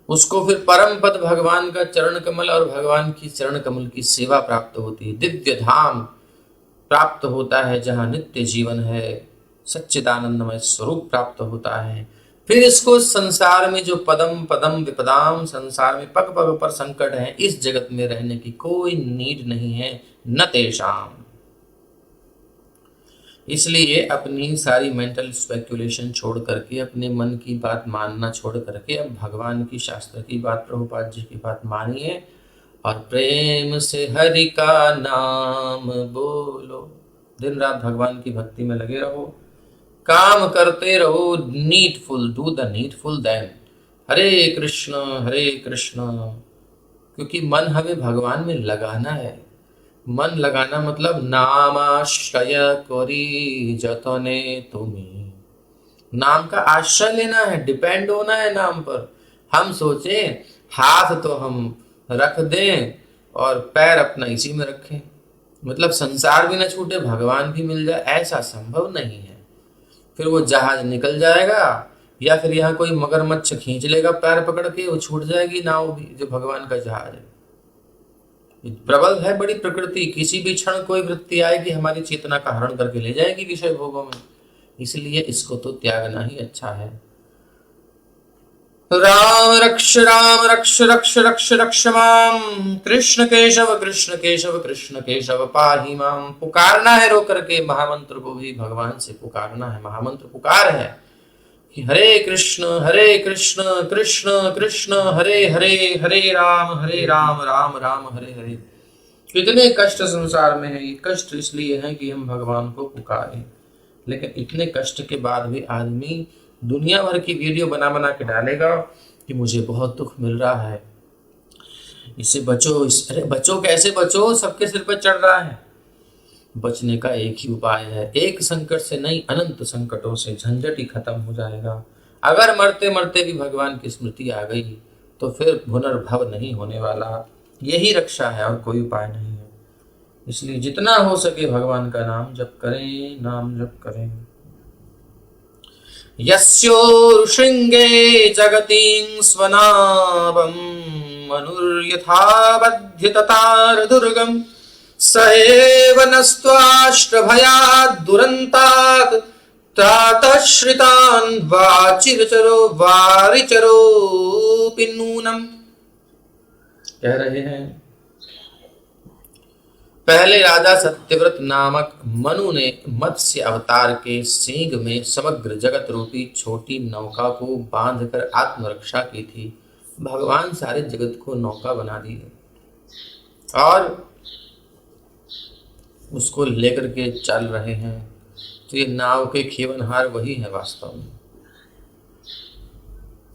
उसको फिर परम पद भगवान का चरण कमल और भगवान की चरण कमल की सेवा प्राप्त होती है। दिव्य धाम प्राप्त होता है जहाँ नित्य जीवन है, सच्चिदानंदमय स्वरूप प्राप्त होता है। फिर इसको संसार में जो पदम पदम विपदाम, संसार में पग पग पर संकट है, इस जगत में रहने की कोई नीड नहीं है, न तेषाम। इसलिए अपनी सारी मेंटल स्पेक्युलेशन छोड़ करके, अपने मन की बात मानना छोड़ करके अब भगवान की, शास्त्र की बात, प्रभुपाद जी की बात मानिए और प्रेम से हरि का नाम बोलो। दिन रात भगवान की भक्ति में लगे रहो, काम करते रहो, needful, do the needful then. Hare Krishna, क्योंकि मन हमें भगवान में लगाना है। मन लगाना मतलब नामाश्रय करी जतने तुम्हें, नाम का आश्रय लेना है, डिपेंड होना है नाम पर। हम सोचें हाथ तो हम रख दें और पैर अपना इसी में रखें, मतलब संसार भी न छूटे, भगवान भी मिल जाए, ऐसा संभव नहीं है। फिर वो जहाज निकल जाएगा या फिर यहाँ कोई मगरमच्छ खींच लेगा पैर पकड़ के, वो छूट जाएगी नाव भी, जो भगवान का जहाज है। प्रबल है बड़ी प्रकृति, किसी भी क्षण कोई वृत्ति आएगी हमारी चेतना का हरण करके ले जाएगी विषय भोगों में, इसलिए इसको तो त्यागना ही अच्छा है। राम रक्ष रक्ष रक्ष रक्ष माम, कृष्ण केशव कृष्ण केशव पाहि माम। पुकारना है रो करके, महामंत्र को भी भगवान से पुकारना है। महामंत्र पुकार है कि हरे कृष्ण कृष्ण कृष्ण हरे हरे, हरे राम राम राम हरे हरे। कितने कष्ट संसार में है, ये कष्ट इसलिए है कि हम भगवान को पुकारें। लेकिन इतने कष्ट के बाद भी आदमी दुनिया भर की वीडियो बना बना के डालेगा कि मुझे बहुत दुख मिल रहा है, इससे बचो। अरे बचो कैसे बचो, सबके सिर पर चढ़ रहा है। बचने का एक ही उपाय है, एक संकट से नहीं अनंत संकटों से, झंझट ही खत्म हो जाएगा। अगर मरते मरते भी भगवान की स्मृति आ गई तो फिर पुनर्भव नहीं होने वाला, यही रक्षा है और कोई उपाय नहीं है। इसलिए जितना हो सके भगवान का नाम जप करें, नाम जप करें। यस्योर्शृंगे जगतीं स्वनाभं, मनुर्यथा बध्यततार दुर्गम, सएव नस्त्वाष्ट्रभयात् दुरन्तात्, त्रातः श्रितान् वाचिरचरो वारिचरोऽपि नूनम्। कह रहे हैं पहले राजा सत्यव्रत नामक मनु ने मत्स्य अवतार के सींग में समग्र जगत रूपी छोटी नौका को बांधकर आत्मरक्षा की थी। भगवान सारे जगत को नौका बना दी और उसको लेकर के चल रहे हैं। तो ये नाव के खेवनहार वही है वास्तव में।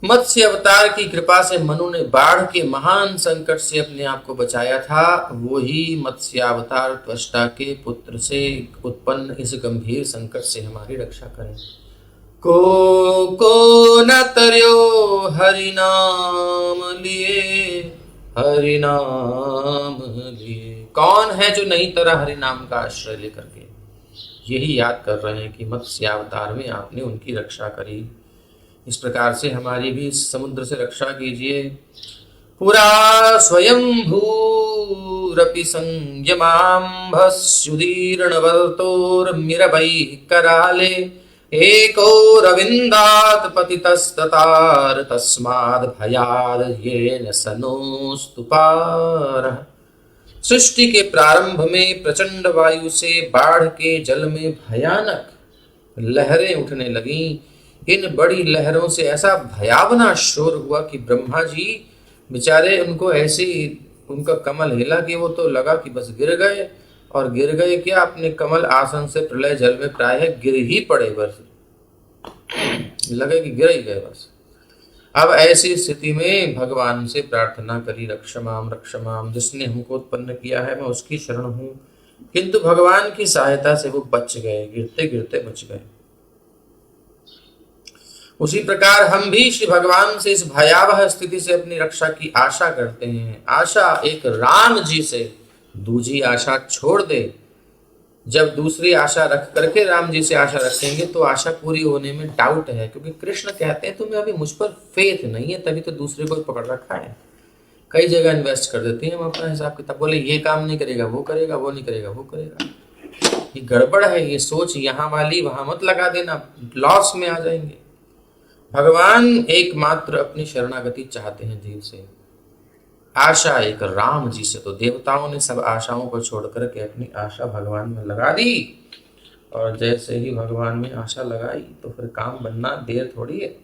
मत्स्य अवतार की कृपा से मनु ने बाढ़ के महान संकट से अपने आप को बचाया था। वही मत्स्यावतार त्वष्टा के पुत्र से उत्पन्न इस गंभीर संकट से हमारी रक्षा करें। को न तरयो हरि नाम लिए, हरि नाम लिए। कौन है जो नहीं तरा हरि नाम का आश्रय लेकर के? यही याद कर रहे हैं कि मत्स्यावतार में आपने उनकी रक्षा करी। इस प्रकार से हमारी भी समुद्र से रक्षा कीजिए। पुरा स्वयं भूरपि संयमाम्भस्युदीर्णवर्तोर्मिरभैः कराले, एको रविन्दात् पतितस्ततार, तस्माद् भयाद् येन सनोस्तु पारः। सृष्टि के प्रारंभ में प्रचंड वायु से बाढ़ के जल में भयानक लहरें उठने लगीं। इन बड़ी लहरों से ऐसा भयावना शोर हुआ कि ब्रह्मा जी बेचारे, उनको ऐसी उनका कमल हिला कि वो तो लगा कि बस गिर गए। और गिर गए क्या, अपने कमल आसन से प्रलय जल में प्रायः गिर ही पड़े, बस लगे कि गिर ही गए बस। अब ऐसी स्थिति में भगवान से प्रार्थना करी, रक्षमाम, जिसने हमको उत्पन्न किया है मैं उसकी शरण हूँ। किंतु भगवान की सहायता से वो बच गए, गिरते गिरते बच गए। उसी प्रकार हम भी श्री भगवान से इस भयावह स्थिति से अपनी रक्षा की आशा करते हैं। आशा एक राम जी से, दूसरी आशा छोड़ दे। जब दूसरी आशा रख करके राम जी से आशा रखेंगे तो आशा पूरी होने में डाउट है, क्योंकि कृष्ण कहते हैं तुम्हें अभी मुझ पर फेथ नहीं है, तभी तो दूसरे को पकड़ रखा है। कई जगह इन्वेस्ट कर देते हैं हम अपना हिसाब किताब, बोले ये काम नहीं करेगा वो करेगा, वो नहीं करेगा वो करेगा। ये गड़बड़ है, ये सोच यहाँ वाली वहां मत लगा देना, लॉस में आ जाएंगे। भगवान एकमात्र अपनी शरणागति चाहते हैं जीव से। आशा एक राम जी से, तो देवताओं ने सब आशाओं को छोड़ करके अपनी आशा भगवान में लगा दी, और जैसे ही भगवान में आशा लगाई तो फिर काम बनना देर थोड़ी है।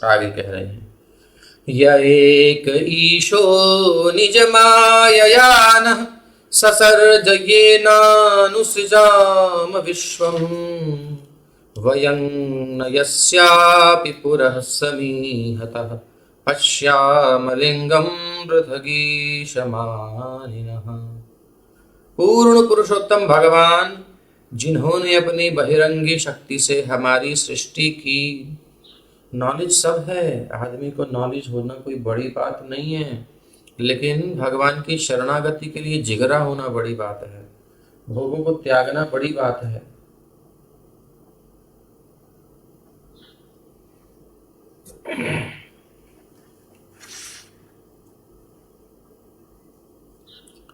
आगे कह रहे हैं, य एक ईशो निज माययान ससर्जयेनानुसृजाम विश्वम् वयं न यस्यापि पुरः समीहतः पश्यामलिंगं पृथगीशमानिनः। पूर्ण पुरुषोत्तम भगवान, जिन्होंने अपनी बहिरंगी शक्ति से हमारी सृष्टि की। नॉलेज सब है, आदमी को नॉलेज होना कोई बड़ी बात नहीं है, लेकिन भगवान की शरणागति के लिए जिगरा होना बड़ी बात है, भोगों को त्यागना बड़ी बात है।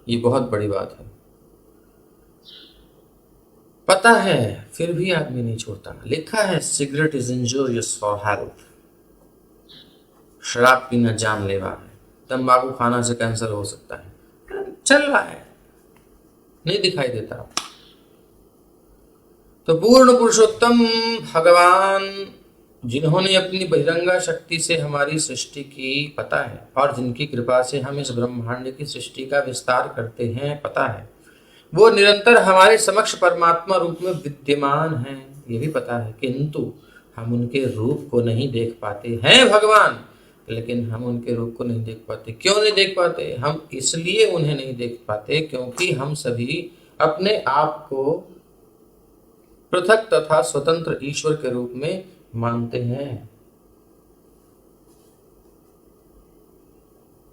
ये बहुत बड़ी बात है। पता है फिर भी आदमी नहीं छोड़ता। लिखा है cigarette is injurious for health, शराब पीना जानलेवा है, तंबाकू खाना से कैंसर हो सकता है, चल रहा है, नहीं दिखाई देता। तो पूर्ण पुरुषोत्तम भगवान, जिन्होंने अपनी बहिरंगा शक्ति से हमारी सृष्टि की, पता है, और जिनकी कृपा से हम इस ब्रह्मांड की सृष्टि का विस्तार करते हैं, पता है, वो निरंतर हमारे समक्ष परमात्मा रूप में विद्यमान हैं, ये भी पता है, किंतु हम उनके रूप को नहीं देख पाते हैं भगवान, लेकिन हम उनके रूप को नहीं देख पाते। क्यों नहीं देख पाते? हम इसलिए उन्हें नहीं देख पाते क्योंकि हम सभी अपने आप को पृथक तथा स्वतंत्र ईश्वर के रूप में मानते हैं।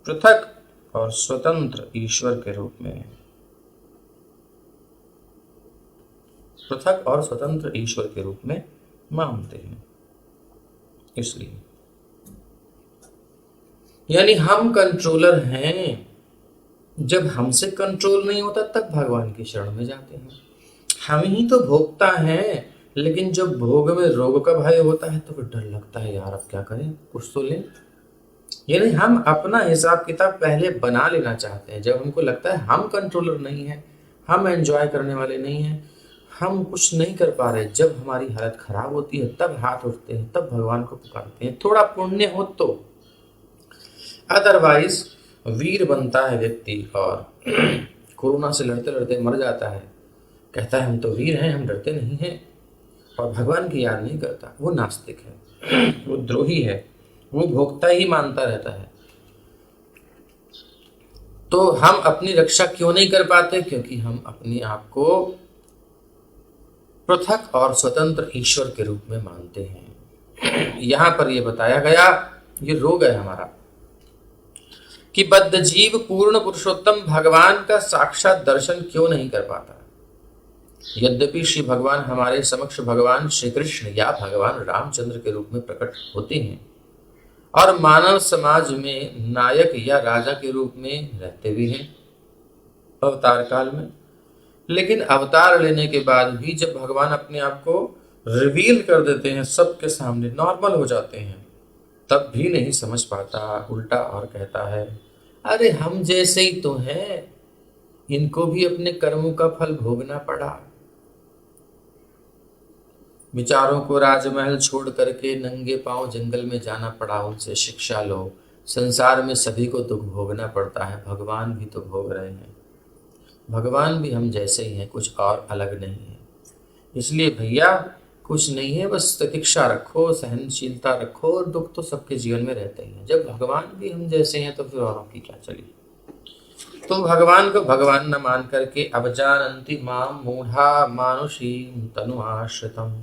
पृथक और स्वतंत्र ईश्वर के रूप में, पृथक और स्वतंत्र ईश्वर के रूप में मानते हैं। इसलिए यानी हम कंट्रोलर हैं। जब हमसे कंट्रोल नहीं होता तब भगवान की शरण में जाते हैं। हम ही तो भोगता हैं, लेकिन जब भोग में रोग का भय होता है तो फिर डर लगता है, यार अब क्या करें, कुछ तो लें। यानी हम अपना हिसाब किताब पहले बना लेना चाहते हैं। जब हमको लगता है हम कंट्रोलर नहीं है, हम एंजॉय करने वाले नहीं हैं, हम कुछ नहीं कर पा रहे, जब हमारी हालत खराब होती है तब हाथ उठते हैं, तब भगवान को पुकारते हैं, थोड़ा पुण्य हो तो। अदरवाइज वीर बनता है व्यक्ति और कोरोना से लड़ते लड़ते मर जाता है, कहता है हम तो वीर हैं, हम डरते नहीं हैं, और भगवान की याद नहीं करता, वो नास्तिक है, वो द्रोही है, वो भोक्ता ही मानता रहता है। तो हम अपनी रक्षा क्यों नहीं कर पाते? क्योंकि हम अपने आप को पृथक और स्वतंत्र ईश्वर के रूप में मानते हैं। यहां पर यह बताया गया, ये रोग है हमारा, कि बद्ध जीव पूर्ण पुरुषोत्तम भगवान का साक्षात दर्शन क्यों नहीं कर पाता। यद्यपि श्री भगवान हमारे समक्ष भगवान श्री कृष्ण या भगवान रामचंद्र के रूप में प्रकट होते हैं और मानव समाज में नायक या राजा के रूप में रहते भी हैं अवतार काल में, लेकिन अवतार लेने के बाद भी जब भगवान अपने आप को रिवील कर देते हैं सबके सामने, नॉर्मल हो जाते हैं, तब भी नहीं समझ पाता, उल्टा और कहता है अरे हम जैसे ही तो हैं, इनको भी अपने कर्मों का फल भोगना पड़ा। विचारों को राजमहल छोड़ करके नंगे पांव जंगल में जाना पड़ा, उनसे शिक्षा लो। संसार में सभी को दुख भोगना पड़ता है, भगवान भी तो भोग रहे हैं। भगवान भी हम जैसे ही हैं, कुछ और अलग नहीं है। इसलिए भैया कुछ नहीं है, बस प्रतीक्षा रखो, सहनशीलता रखो, और दुख तो सबके जीवन में रहते ही हैं। जब भगवान भी हम जैसे हैं तो फिर औरों की क्या चली। तो भगवान को भगवान न मान करके अब जानन्ति माम मूढ़ा मानुषीं तनु आश्रितम।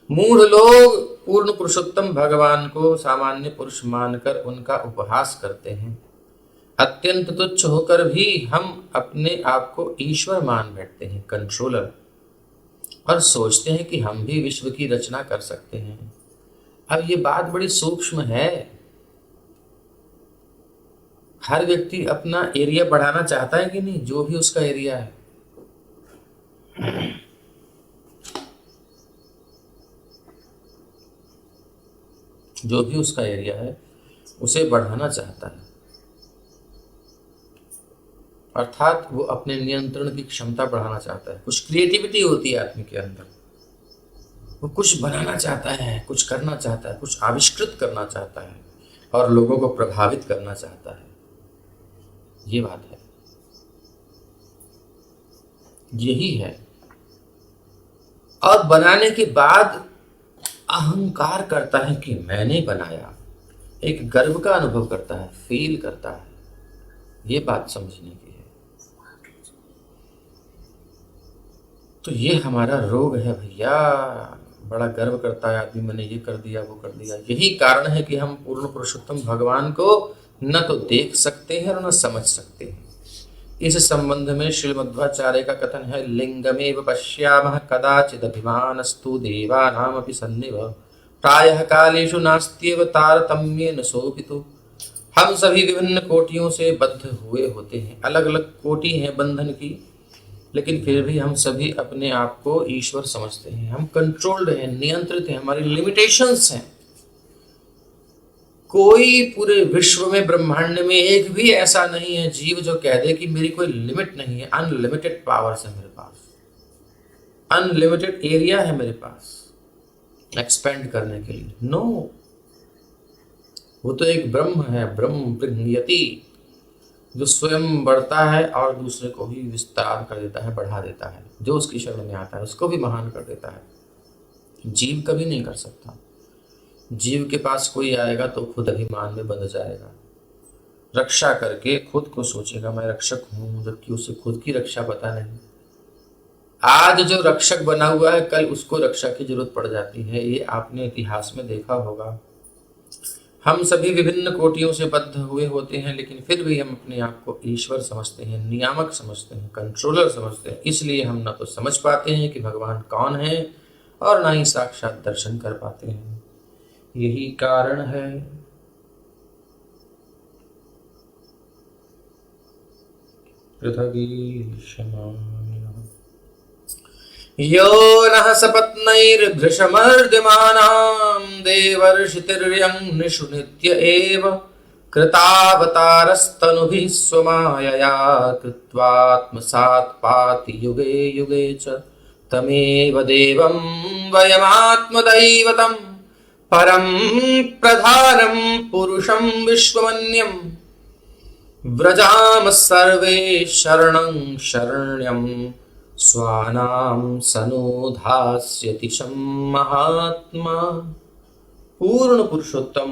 मूढ़ लोग पूर्ण पुरुषोत्तम भगवान को सामान्य पुरुष मानकर उनका उपहास करते हैं। अत्यंत तुच्छ होकर भी हम अपने आप को ईश्वर मान बैठते हैं, कंट्रोलर, और सोचते हैं कि हम भी विश्व की रचना कर सकते हैं। अब ये बात बड़ी सूक्ष्म है। हर व्यक्ति अपना एरिया बढ़ाना चाहता है कि नहीं, जो भी उसका एरिया है। जो भी उसका एरिया है उसे बढ़ाना चाहता है, अर्थात वो अपने नियंत्रण की क्षमता बढ़ाना चाहता है। कुछ क्रिएटिविटी होती है आदमी के अंदर, वो कुछ बनाना चाहता है, कुछ करना चाहता है, कुछ आविष्कृत करना चाहता है और लोगों को प्रभावित करना चाहता है। ये बात है, यही है। और बनाने के बाद अहंकार करता है कि मैंने बनाया, एक गर्व का अनुभव करता है, फील करता है। ये बात समझने की है। तो ये हमारा रोग है भैया, बड़ा गर्व करता है आदमी, मैंने ये कर दिया, वो कर दिया। यही कारण है कि हम पूर्ण पुरुषोत्तम भगवान को न तो देख सकते हैं और न समझ सकते हैं। इस संबंध में श्रीमध्वाचार्य का कथन है, लिंगमेव पश्यामः कदाचिदभिमानस्तु देवानामपि सन्निभ प्रायः कालेषु नास्त्येव तारतम्येन सोऽपितु। हम सभी विभिन्न कोटियों से बद्ध हुए होते हैं, अलग अलग कोटि हैं बंधन की, लेकिन फिर भी हम सभी अपने आप को ईश्वर समझते हैं। हम कंट्रोल्ड हैं, नियंत्रित हैं, हमारी लिमिटेशंस हैं। कोई पूरे विश्व में, ब्रह्मांड में एक भी ऐसा नहीं है जीव जो कह दे कि मेरी कोई लिमिट नहीं है। अनलिमिटेड पावर्स है मेरे पास, अनलिमिटेड एरिया है मेरे पास एक्सपेंड करने के लिए। नो, वो तो एक ब्रह्म है, ब्रह्म प्रज्ञयति, जो स्वयं बढ़ता है और दूसरे को भी विस्तार कर देता है, बढ़ा देता है। जो उसकी शरण में आता है उसको भी महान कर देता है। जीव कभी नहीं कर सकता। जीव के पास कोई आएगा तो खुद अभिमान में बंध जाएगा, रक्षा करके खुद को सोचेगा मैं रक्षक हूं, जबकि उसे खुद की रक्षा पता नहीं। आज जो रक्षक बना हुआ है, कल उसको रक्षा की जरूरत पड़ जाती है। ये आपने इतिहास में देखा होगा। हम सभी विभिन्न कोटियों से बद्ध हुए होते हैं, लेकिन फिर भी हम अपने आप को ईश्वर समझते हैं, नियामक समझते हैं, कंट्रोलर समझते हैं। इसलिए हम न तो समझ पाते हैं कि भगवान कौन है और ना ही साक्षात दर्शन कर पाते हैं। यही कारण है। यो नः सपत्नैर्भृशमर्द्यमानां देवर्षितिर्यं निषु नित्य एव कृतावतारस्तनुभिः स्वमायया कृत्वात्मसात् पाति युगे युगे च तमेव देवं वयमात्मदैवतं परं प्रधानं पुरुषं विश्वमन्यं व्रजाम सर्वे शरणं शरण्यं स्वानां सनोधास्यति शं महात्मा। पूर्ण पुरुषोत्तम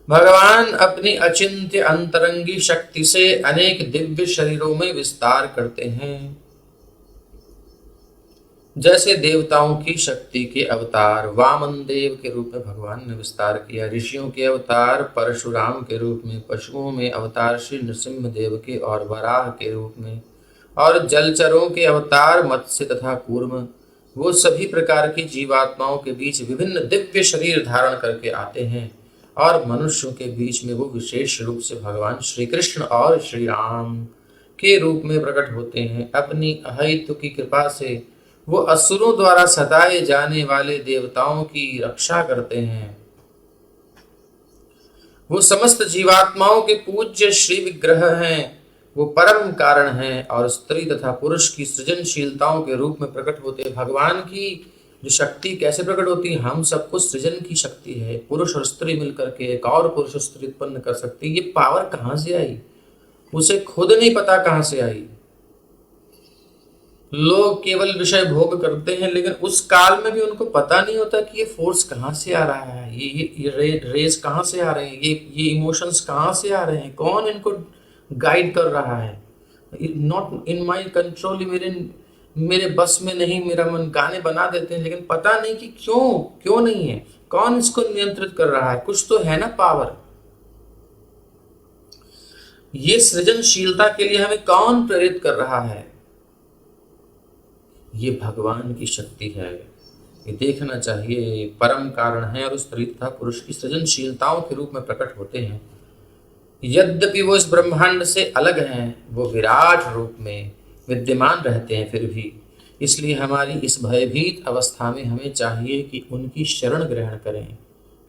भगवान अपनी अचिंत्य अंतरंगी शक्ति से अनेक दिव्य शरीरों में विस्तार करते हैं। जैसे देवताओं की शक्ति के अवतार वामन देव के रूप में भगवान ने विस्तार किया, ऋषियों के अवतार परशुराम के रूप में, पशुओं में अवतार श्री नृसिंह देव के और वराह के रूप में, और जलचरों के अवतार मत्स्य तथा कूर्म। वो सभी प्रकार की जीवात्माओं के बीच विभिन्न दिव्य शरीर धारण करके आते हैं और मनुष्यों के बीच में वो विशेष रूप से भगवान श्री कृष्ण और श्री राम के रूप में प्रकट होते हैं। अपनी अहेतु की कृपा से वो असुरों द्वारा सताए जाने वाले देवताओं की रक्षा करते हैं। वो समस्त जीवात्माओं के पूज्य श्री विग्रह हैं। वो परम कारण हैं और स्त्री तथा पुरुष की सृजनशीलताओं के रूप में प्रकट होते हैं। भगवान की जो शक्ति कैसे प्रकट होती है? हम सबको सृजन की शक्ति है। पुरुष और स्त्री मिलकर के एक और पुरुष स्त्री उत्पन्न कर सकती है। ये पावर कहाँ से आई? उसे खुद नहीं पता कहाँ से आई। लोग केवल विषय भोग करते हैं, लेकिन उस काल में भी उनको पता नहीं होता कि ये फोर्स कहाँ से आ रहा है, रेज कहाँ से आ रहे हैं, ये इमोशंस कहाँ से आ रहे हैं, कौन इनको गाइड कर रहा है। नॉट इन माई कंट्रोल, मेरे मेरे बस में नहीं। मेरा मन गाने बना देते हैं, लेकिन पता नहीं कि क्यों क्यों नहीं है, कौन इसको नियंत्रित कर रहा है। कुछ तो है ना पावर। ये सृजनशीलता के लिए हमें कौन प्रेरित कर रहा है? ये भगवान की शक्ति है। ये देखना चाहिए, परम कारण है और उस स्त्री तथा पुरुष की सृजनशीलताओं के रूप में प्रकट होते हैं। यद्यपि वो इस ब्रह्मांड से अलग हैं, वो विराट रूप में विद्यमान रहते हैं फिर भी। इसलिए हमारी इस भयभीत अवस्था में हमें चाहिए कि उनकी शरण ग्रहण करें।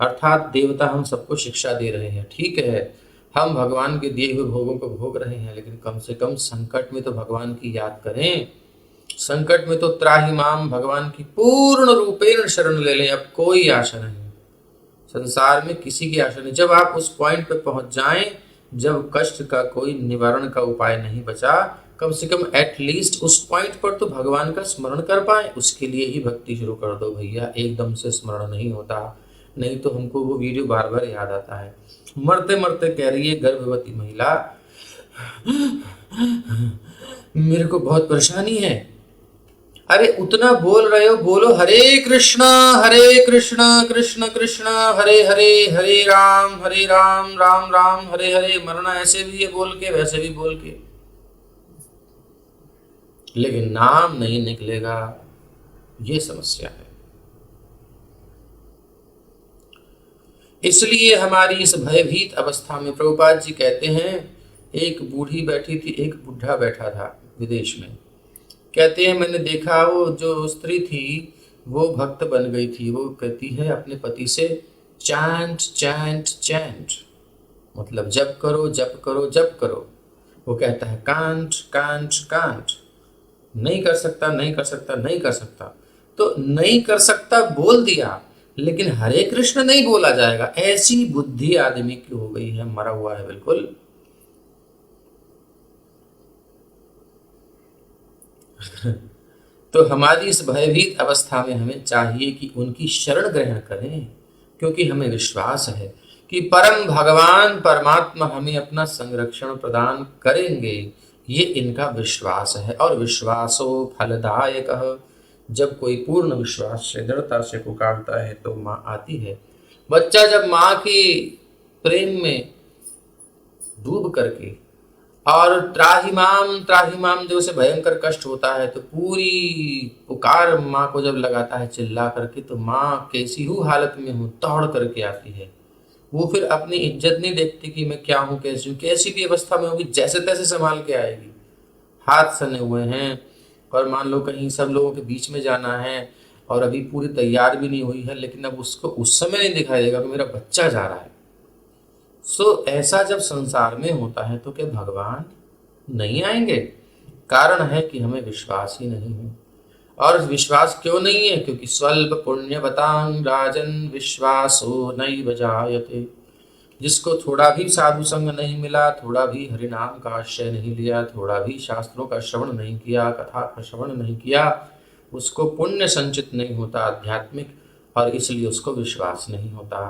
अर्थात देवता हम सबको शिक्षा दे रहे हैं, ठीक है, हम भगवान के दिए हुए भोगों को भोग रहे हैं, लेकिन कम से कम संकट में तो भगवान की याद करें। संकट में तो त्राहि माम, भगवान की पूर्ण रूपेण शरण ले लें। अब कोई आशा नहीं, संसार में किसी की आशा नहीं। जब आप उस पॉइंट पे पहुंच जाएं, जब कष्ट का कोई निवारण का उपाय नहीं बचा, कम से कम एटलीस्ट उस पॉइंट पर तो भगवान का स्मरण कर पाए। उसके लिए ही भक्ति शुरू कर दो भैया, एकदम से स्मरण नहीं होता। नहीं तो हमको वो वीडियो बार बार याद आता है। मरते मरते कह रही है गर्भवती महिला, मेरे को बहुत परेशानी है। अरे उतना बोल रहे हो, बोलो हरे कृष्णा कृष्ण कृष्ण हरे हरे, हरे राम राम राम हरे हरे। मरना ऐसे भी है बोल के, वैसे भी बोल के, लेकिन नाम नहीं निकलेगा, ये समस्या है। इसलिए हमारी इस भयभीत अवस्था में प्रभुपाद जी कहते हैं, एक बूढ़ी बैठी थी, एक बुढ़ा बैठा था विदेश में। कहते हैं मैंने देखा, वो जो स्त्री थी वो भक्त बन गई थी। वो कहती है अपने पति से चैंट चैंट चैंट, मतलब जप करो जप करो जप करो। वो कहता है कांट कांट कांट, नहीं कर सकता नहीं कर सकता नहीं कर सकता। तो नहीं कर सकता बोल दिया, लेकिन हरे कृष्ण नहीं बोला जाएगा। ऐसी बुद्धि आदमी की हो गई है, मरा हुआ है बिल्कुल। तो हमारी इस भयभीत अवस्था में हमें चाहिए कि उनकी शरण ग्रहण करें, क्योंकि हमें विश्वास है कि परम भगवान परमात्मा हमें अपना संरक्षण प्रदान करेंगे। ये इनका विश्वास है। और विश्वासो फलदायक, जब कोई पूर्ण विश्वास से दृढ़ता से पुकारता है तो माँ आती है। बच्चा जब माँ की प्रेम में डूब करके और त्राहिमाम जब उसे भयंकर कष्ट होता है, तो पूरी पुकार माँ को जब लगाता है चिल्ला करके, तो माँ कैसी ही हालत में हो दौड़ करके आती है। वो फिर अपनी इज्जत नहीं देखती कि मैं क्या हूँ, कैसी हूँ, कैसी भी अवस्था में होगी जैसे तैसे संभाल के आएगी। हाथ सने हुए हैं और मान लो कहीं सब लोगों के बीच में जाना है और अभी पूरी तैयार भी नहीं हुई है, लेकिन अब उसको उस समय नहीं दिखाई देगा कि मेरा बच्चा जा रहा है। ऐसा जब संसार में होता है तो क्या भगवान नहीं आएंगे? कारण है कि हमें विश्वास ही नहीं है। और विश्वास क्यों नहीं है? क्योंकि स्वल्प पुण्यवतां राजन विश्वासो नैव जायते। जिसको थोड़ा भी साधु संग नहीं मिला, थोड़ा भी हरिनाम का आश्रय नहीं लिया, थोड़ा भी शास्त्रों का श्रवण नहीं किया, कथा का श्रवण नहीं किया, उसको पुण्य संचित नहीं होता आध्यात्मिक, और इसलिए उसको विश्वास नहीं होता।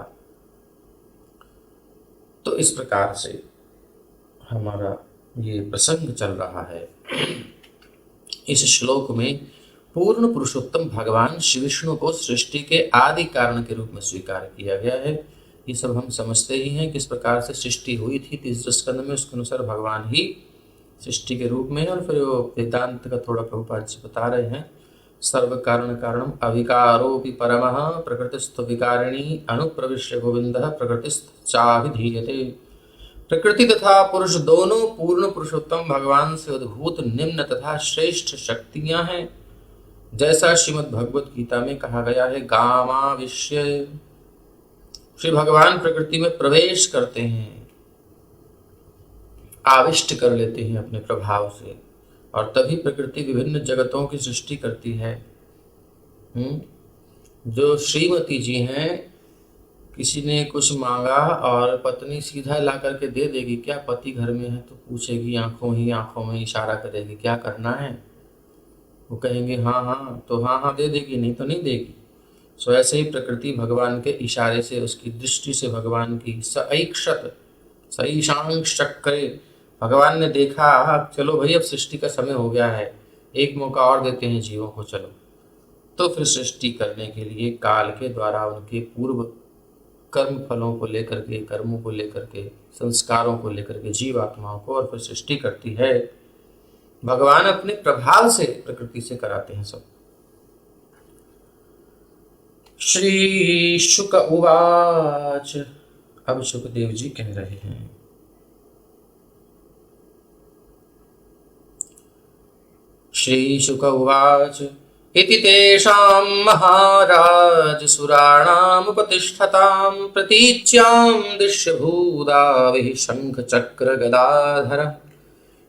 तो इस प्रकार से हमारा ये प्रसंग चल रहा है। इस श्लोक में पूर्ण पुरुषोत्तम भगवान श्री विष्णु को सृष्टि के आदि कारण के रूप में स्वीकार किया गया है। ये सब हम समझते ही हैं किस प्रकार से सृष्टि हुई थी तीसरे स्कंद में, उसके अनुसार भगवान ही सृष्टि के रूप में। और फिर वो वेदांत का थोड़ा प्रभुपाद जी बता रहे हैं, सर्व कारण कारणम अविकारोपि परमः प्रकृतिस्थ विकारिणी अनुप्रविश्य गोविंदः प्रकृतिस्थ चाभिधीयते। प्रकृति तथा पुरुष दोनों पूर्ण पुरुषोत्तम भगवान से उद्भूत निम्न तथा श्रेष्ठ शक्तियां हैं। जैसा श्रीमद् भगवत गीता में कहा गया है, गामाविश्य, श्री भगवान प्रकृति में प्रवेश करते हैं, आविष्ट कर लेते हैं अपने प्रभाव से, और तभी प्रकृति विभिन्न जगतों की सृष्टि करती है। जो श्रीमती जी हैं, किसी ने कुछ मांगा और पत्नी सीधा ला करके दे देगी क्या? पति घर में है तो पूछेगी, आंखों में इशारा करेगी क्या करना है। वो कहेंगे हाँ हाँ, तो हाँ हाँ दे देगी, नहीं तो नहीं देगी। सो ऐसे ही प्रकृति भगवान के इशारे से, उसकी दृष्टि से भगवान की सईक्षत सईशांश चक्रे, भगवान ने देखा चलो भाई अब सृष्टि का समय हो गया है, एक मौका और देते हैं जीवों को, चलो। तो फिर सृष्टि करने के लिए काल के द्वारा उनके पूर्व कर्म फलों को लेकर के, कर्मों को लेकर के, संस्कारों को लेकर के जीवात्माओं को, और फिर सृष्टि करती है। भगवान अपने प्रभाव से प्रकृति से कराते हैं सब। श्री शुक उवाच, अब सुखदेव जी कह रहे हैं, श्री शुक उवाच इति तेषां महाराज सुराणामुपतिष्ठतां प्रतीच्यां दृश्यभूताभिः शंख चक्र गदाधर।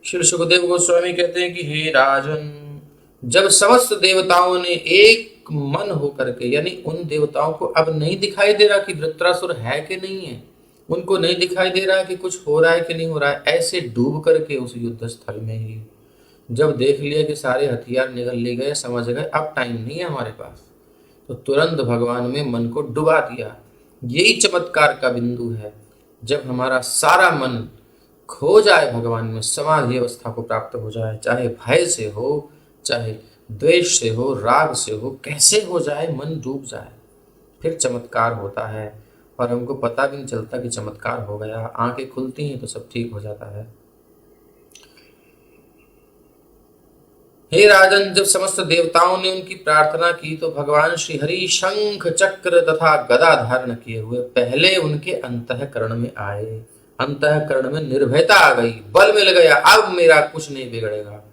श्री सुखदेव गोस्वामी कहते हैं कि हे राजन, जब समस्त देवताओं ने एक मन होकर के, यानी उन देवताओं को अब नहीं दिखाई दे रहा कि वृत्रासुर है कि नहीं है, उनको नहीं दिखाई दे रहा कि कुछ हो रहा है कि नहीं हो रहा है, ऐसे डूब करके उस युद्ध स्थल में ही जब देख लिया कि सारे हथियार निगल ले गए, समझ गए अब टाइम नहीं है हमारे पास, तो तुरंत भगवान में मन को डुबा दिया। यही चमत्कार का बिंदु है, जब हमारा सारा मन खो जाए भगवान में, समाधि अवस्था को प्राप्त हो जाए, चाहे भय से हो, चाहे द्वेष से हो, राग से हो, कैसे हो जाए, मन डूब जाए, फिर चमत्कार होता है। और हमको पता भी नहीं चलता कि चमत्कार हो गया, आंखें खुलती हैं तो सब ठीक हो जाता है। हे राजन, जब समस्त देवताओं ने उनकी प्रार्थना की तो भगवान श्री हरि शंख चक्र तथा गदा धारण किए हुए पहले उनके अंतःकरण में आए। अंतःकरण में निर्भयता आ गई, बल मिल गया, अब मेरा कुछ नहीं बिगड़ेगा।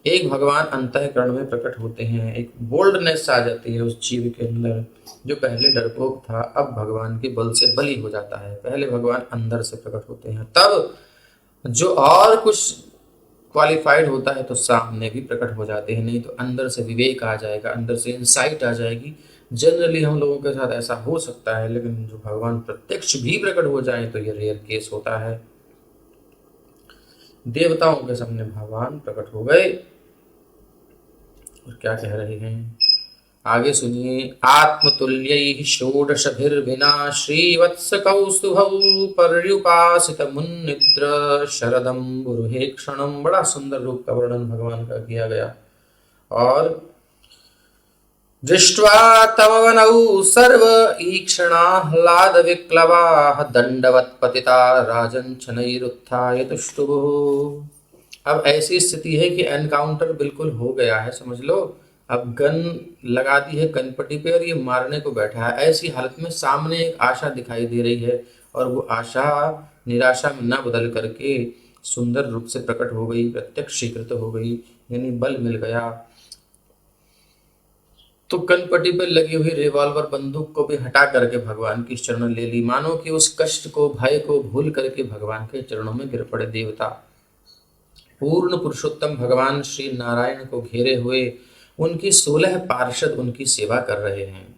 एक भगवान अंतःकरण में प्रकट होते हैं, एक बोल्डनेस आ जाती है उस जीव के अंदर, जो पहले डरपोक था अब भगवान के बल से बली हो जाता है। पहले भगवान अंदर से प्रकट होते हैं, तब जो और कुछ क्वालिफाइड होता है तो सामने भी प्रकट हो जाते हैं, नहीं तो अंदर से विवेक आ जाएगा, अंदर से इंसाइट आ जाएगी। जनरली हम लोगों के साथ ऐसा हो सकता है, लेकिन जो भगवान प्रत्यक्ष भी प्रकट हो जाए तो ये रेयर केस होता है। देवताओं के सामने भगवान प्रकट हो गए और क्या कह रहे हैं आगे सुनिए। आत्मतुल्यैः षोडशभिर्विना श्रीवत्स कौस्तुभौ पर्युपासित मुन्निद्र शरदम्बुरुहे क्षणम। बड़ा सुंदर रूप का वर्णन भगवान का किया गया। और दृष्ट्वा तमवनौ सर्व ईक्षणाह्लाद विक्लवाः दंडवत् पतिता राजन् शनैरुत्थाय तुष्टुभुः। अब ऐसी स्थिति है कि एनकाउंटर बिल्कुल हो गया है, समझ लो। अब गन लगा दी है कनपट्टी पे और ये मारने को बैठा है। ऐसी हालत में सामने एक आशा दिखाई दे रही है और वो आशा निराशा में न बदल करके सुंदर रूप से प्रकट हो गई, प्रत्यक्षीकृत हो गई, यानी बल मिल गया। तो कनपट्टी पे लगी हुई रिवॉल्वर बंदूक को भी हटा करके भगवान की शरण ले ली, मानो कि उस कष्ट को, भय को भूल करके भगवान के चरणों में गिर पड़े देवता। पूर्ण पुरुषोत्तम भगवान श्री नारायण को घेरे हुए उनकी 16 पार्षद उनकी सेवा कर रहे हैं।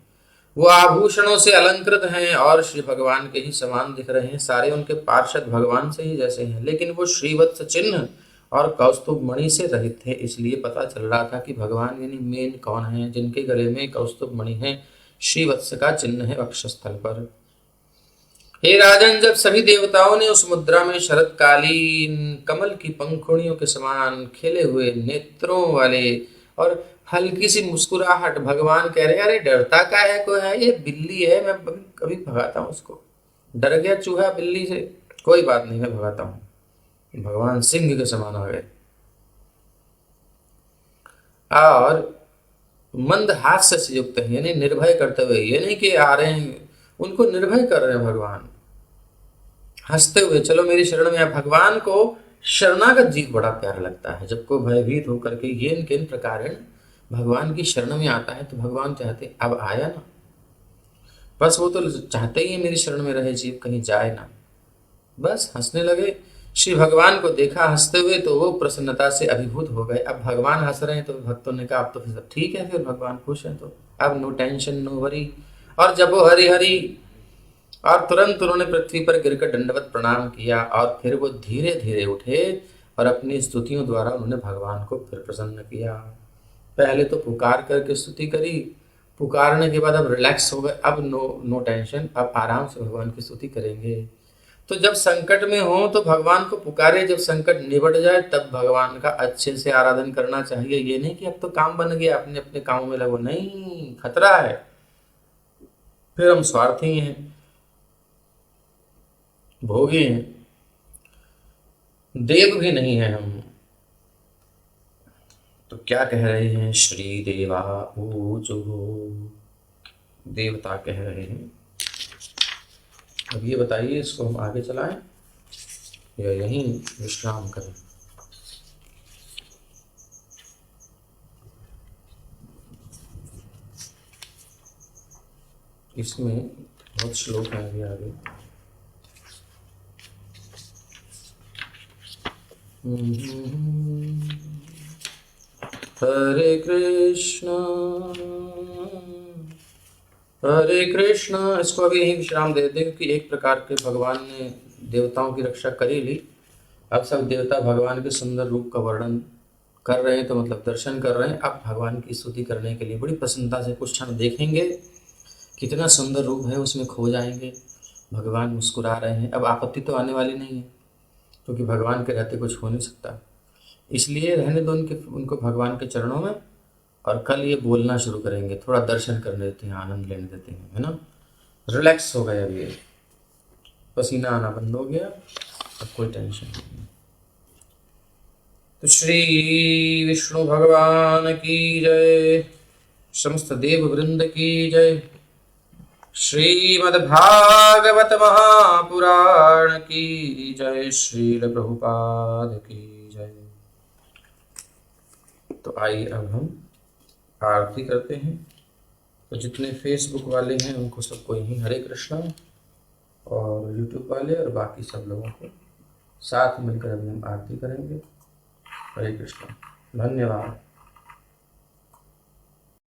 वो आभूषणों से अलंकृत हैं और श्री भगवान के ही समान दिख रहे हैं। सारे उनके पार्षद भगवान से ही जैसे हैं, लेकिन वो श्रीवत्स चिन्ह और कौस्तुभ मणि से रहित थे। इसलिए पता चल रहा था कि भगवान यानी मेन कौन है। जिनके गले में कौस्तुभ मणि है, श्रीवत्स का चिन्ह है वक्षस्थल पर। हे राजन, जब सभी देवताओं ने उस मुद्रा में शरतकालीन कमल की पंखुड़ियों के समान खिले हुए नेत्रों वाले और हल्की सी मुस्कुराहट, भगवान कह रहे हैं अरे डरता का है, कोई है, ये बिल्ली है, मैं कभी भगाता हूँ उसको। डर गया चूहा बिल्ली से, कोई बात नहीं, मैं भगाता हूँ। भगवान सिंह के समान आ गए और मंद हास्य से युक्त है, यानी निर्भय करते हुए। ये नहीं कि आ रहे हैं, उनको निर्भय कर रहे हैं भगवान, हंसते हुए चलो मेरी शरण में। भगवान को शरणागत जीव बड़ा प्यारा लगता है। जब कोई भयभीत होकर के येन केन प्रकार भगवान की शरण में आता है तो भगवान चाहते अब आया ना, बस वो तो चाहते ही है मेरी शरण में रहे जीव, कहीं जाए ना। बस हंसने लगे। श्री भगवान को देखा हंसते हुए तो वो प्रसन्नता से अभिभूत हो गए। अब भगवान हंस रहे हैं तो भक्तों ने कहा अब तो फिर ठीक है, फिर भगवान खुश हैं तो अब नो टेंशन नो वरी। और जब वो हरि हरि और तुरंत उन्होंने पृथ्वी पर गिरकर दंडवत प्रणाम किया और फिर वो धीरे धीरे उठे और अपनी स्तुतियों द्वारा उन्होंने भगवान को फिर प्रसन्न किया। पहले तो पुकार करके स्तुति करी, पुकारने के बाद अब रिलैक्स हो गए, अब नो टेंशन, अब आराम से भगवान की स्तुति करेंगे। तो जब संकट में हो तो भगवान को पुकारे, जब संकट निबट जाए तब भगवान का अच्छे से आराधन करना चाहिए। ये नहीं कि अब तो काम बन गया, अपने अपने कामों में लगो, नहीं, खतरा है, फिर हम स्वार्थी हैं, भोगी हैं, देव भी नहीं है हम। तो क्या कह रहे हैं? श्री देवा ऊचो, देवता कह रहे हैं। अब ये बताइए, इसको हम आगे चलाएं या यहीं विश्राम करें? इसमें बहुत श्लोक हैं अभी आगे। हरे कृष्ण। इसको अभी यहीं विश्राम दे दें, क्योंकि एक प्रकार के भगवान ने देवताओं की रक्षा कर ही ली। अब सब देवता भगवान के सुंदर रूप का वर्णन कर रहे हैं, तो मतलब दर्शन कर रहे हैं। अब भगवान की स्तुति करने के लिए बड़ी प्रसन्नता से कुछ क्षण देखेंगे, कितना सुंदर रूप है, उसमें खो जाएंगे। भगवान मुस्कुरा रहे हैं। अब आपत्ति तो आने वाली नहीं है, क्योंकि भगवान के रहते कुछ हो नहीं सकता, इसलिए रहने दो उनको भगवान के चरणों में। और कल ये बोलना शुरू करेंगे, थोड़ा दर्शन करने देते हैं, आनंद लेने देते हैं, है ना। रिलैक्स हो गए, अब ये पसीना आना बंद हो गया, अब कोई टेंशन नहीं। तो श्री विष्णु भगवान की जय, समस्त देव वृंद की जय, श्रीमद्भागवत महापुराण की जय, श्रील प्रभुपाद की जय। तो आइए अब हम आरती करते हैं। तो जितने फेसबुक वाले हैं उनको सबको यहीं हरे कृष्णा, और यूट्यूब वाले और बाकी सब लोगों को साथ मिलकर अभी हम आरती करेंगे। हरे कृष्णा, धन्यवाद।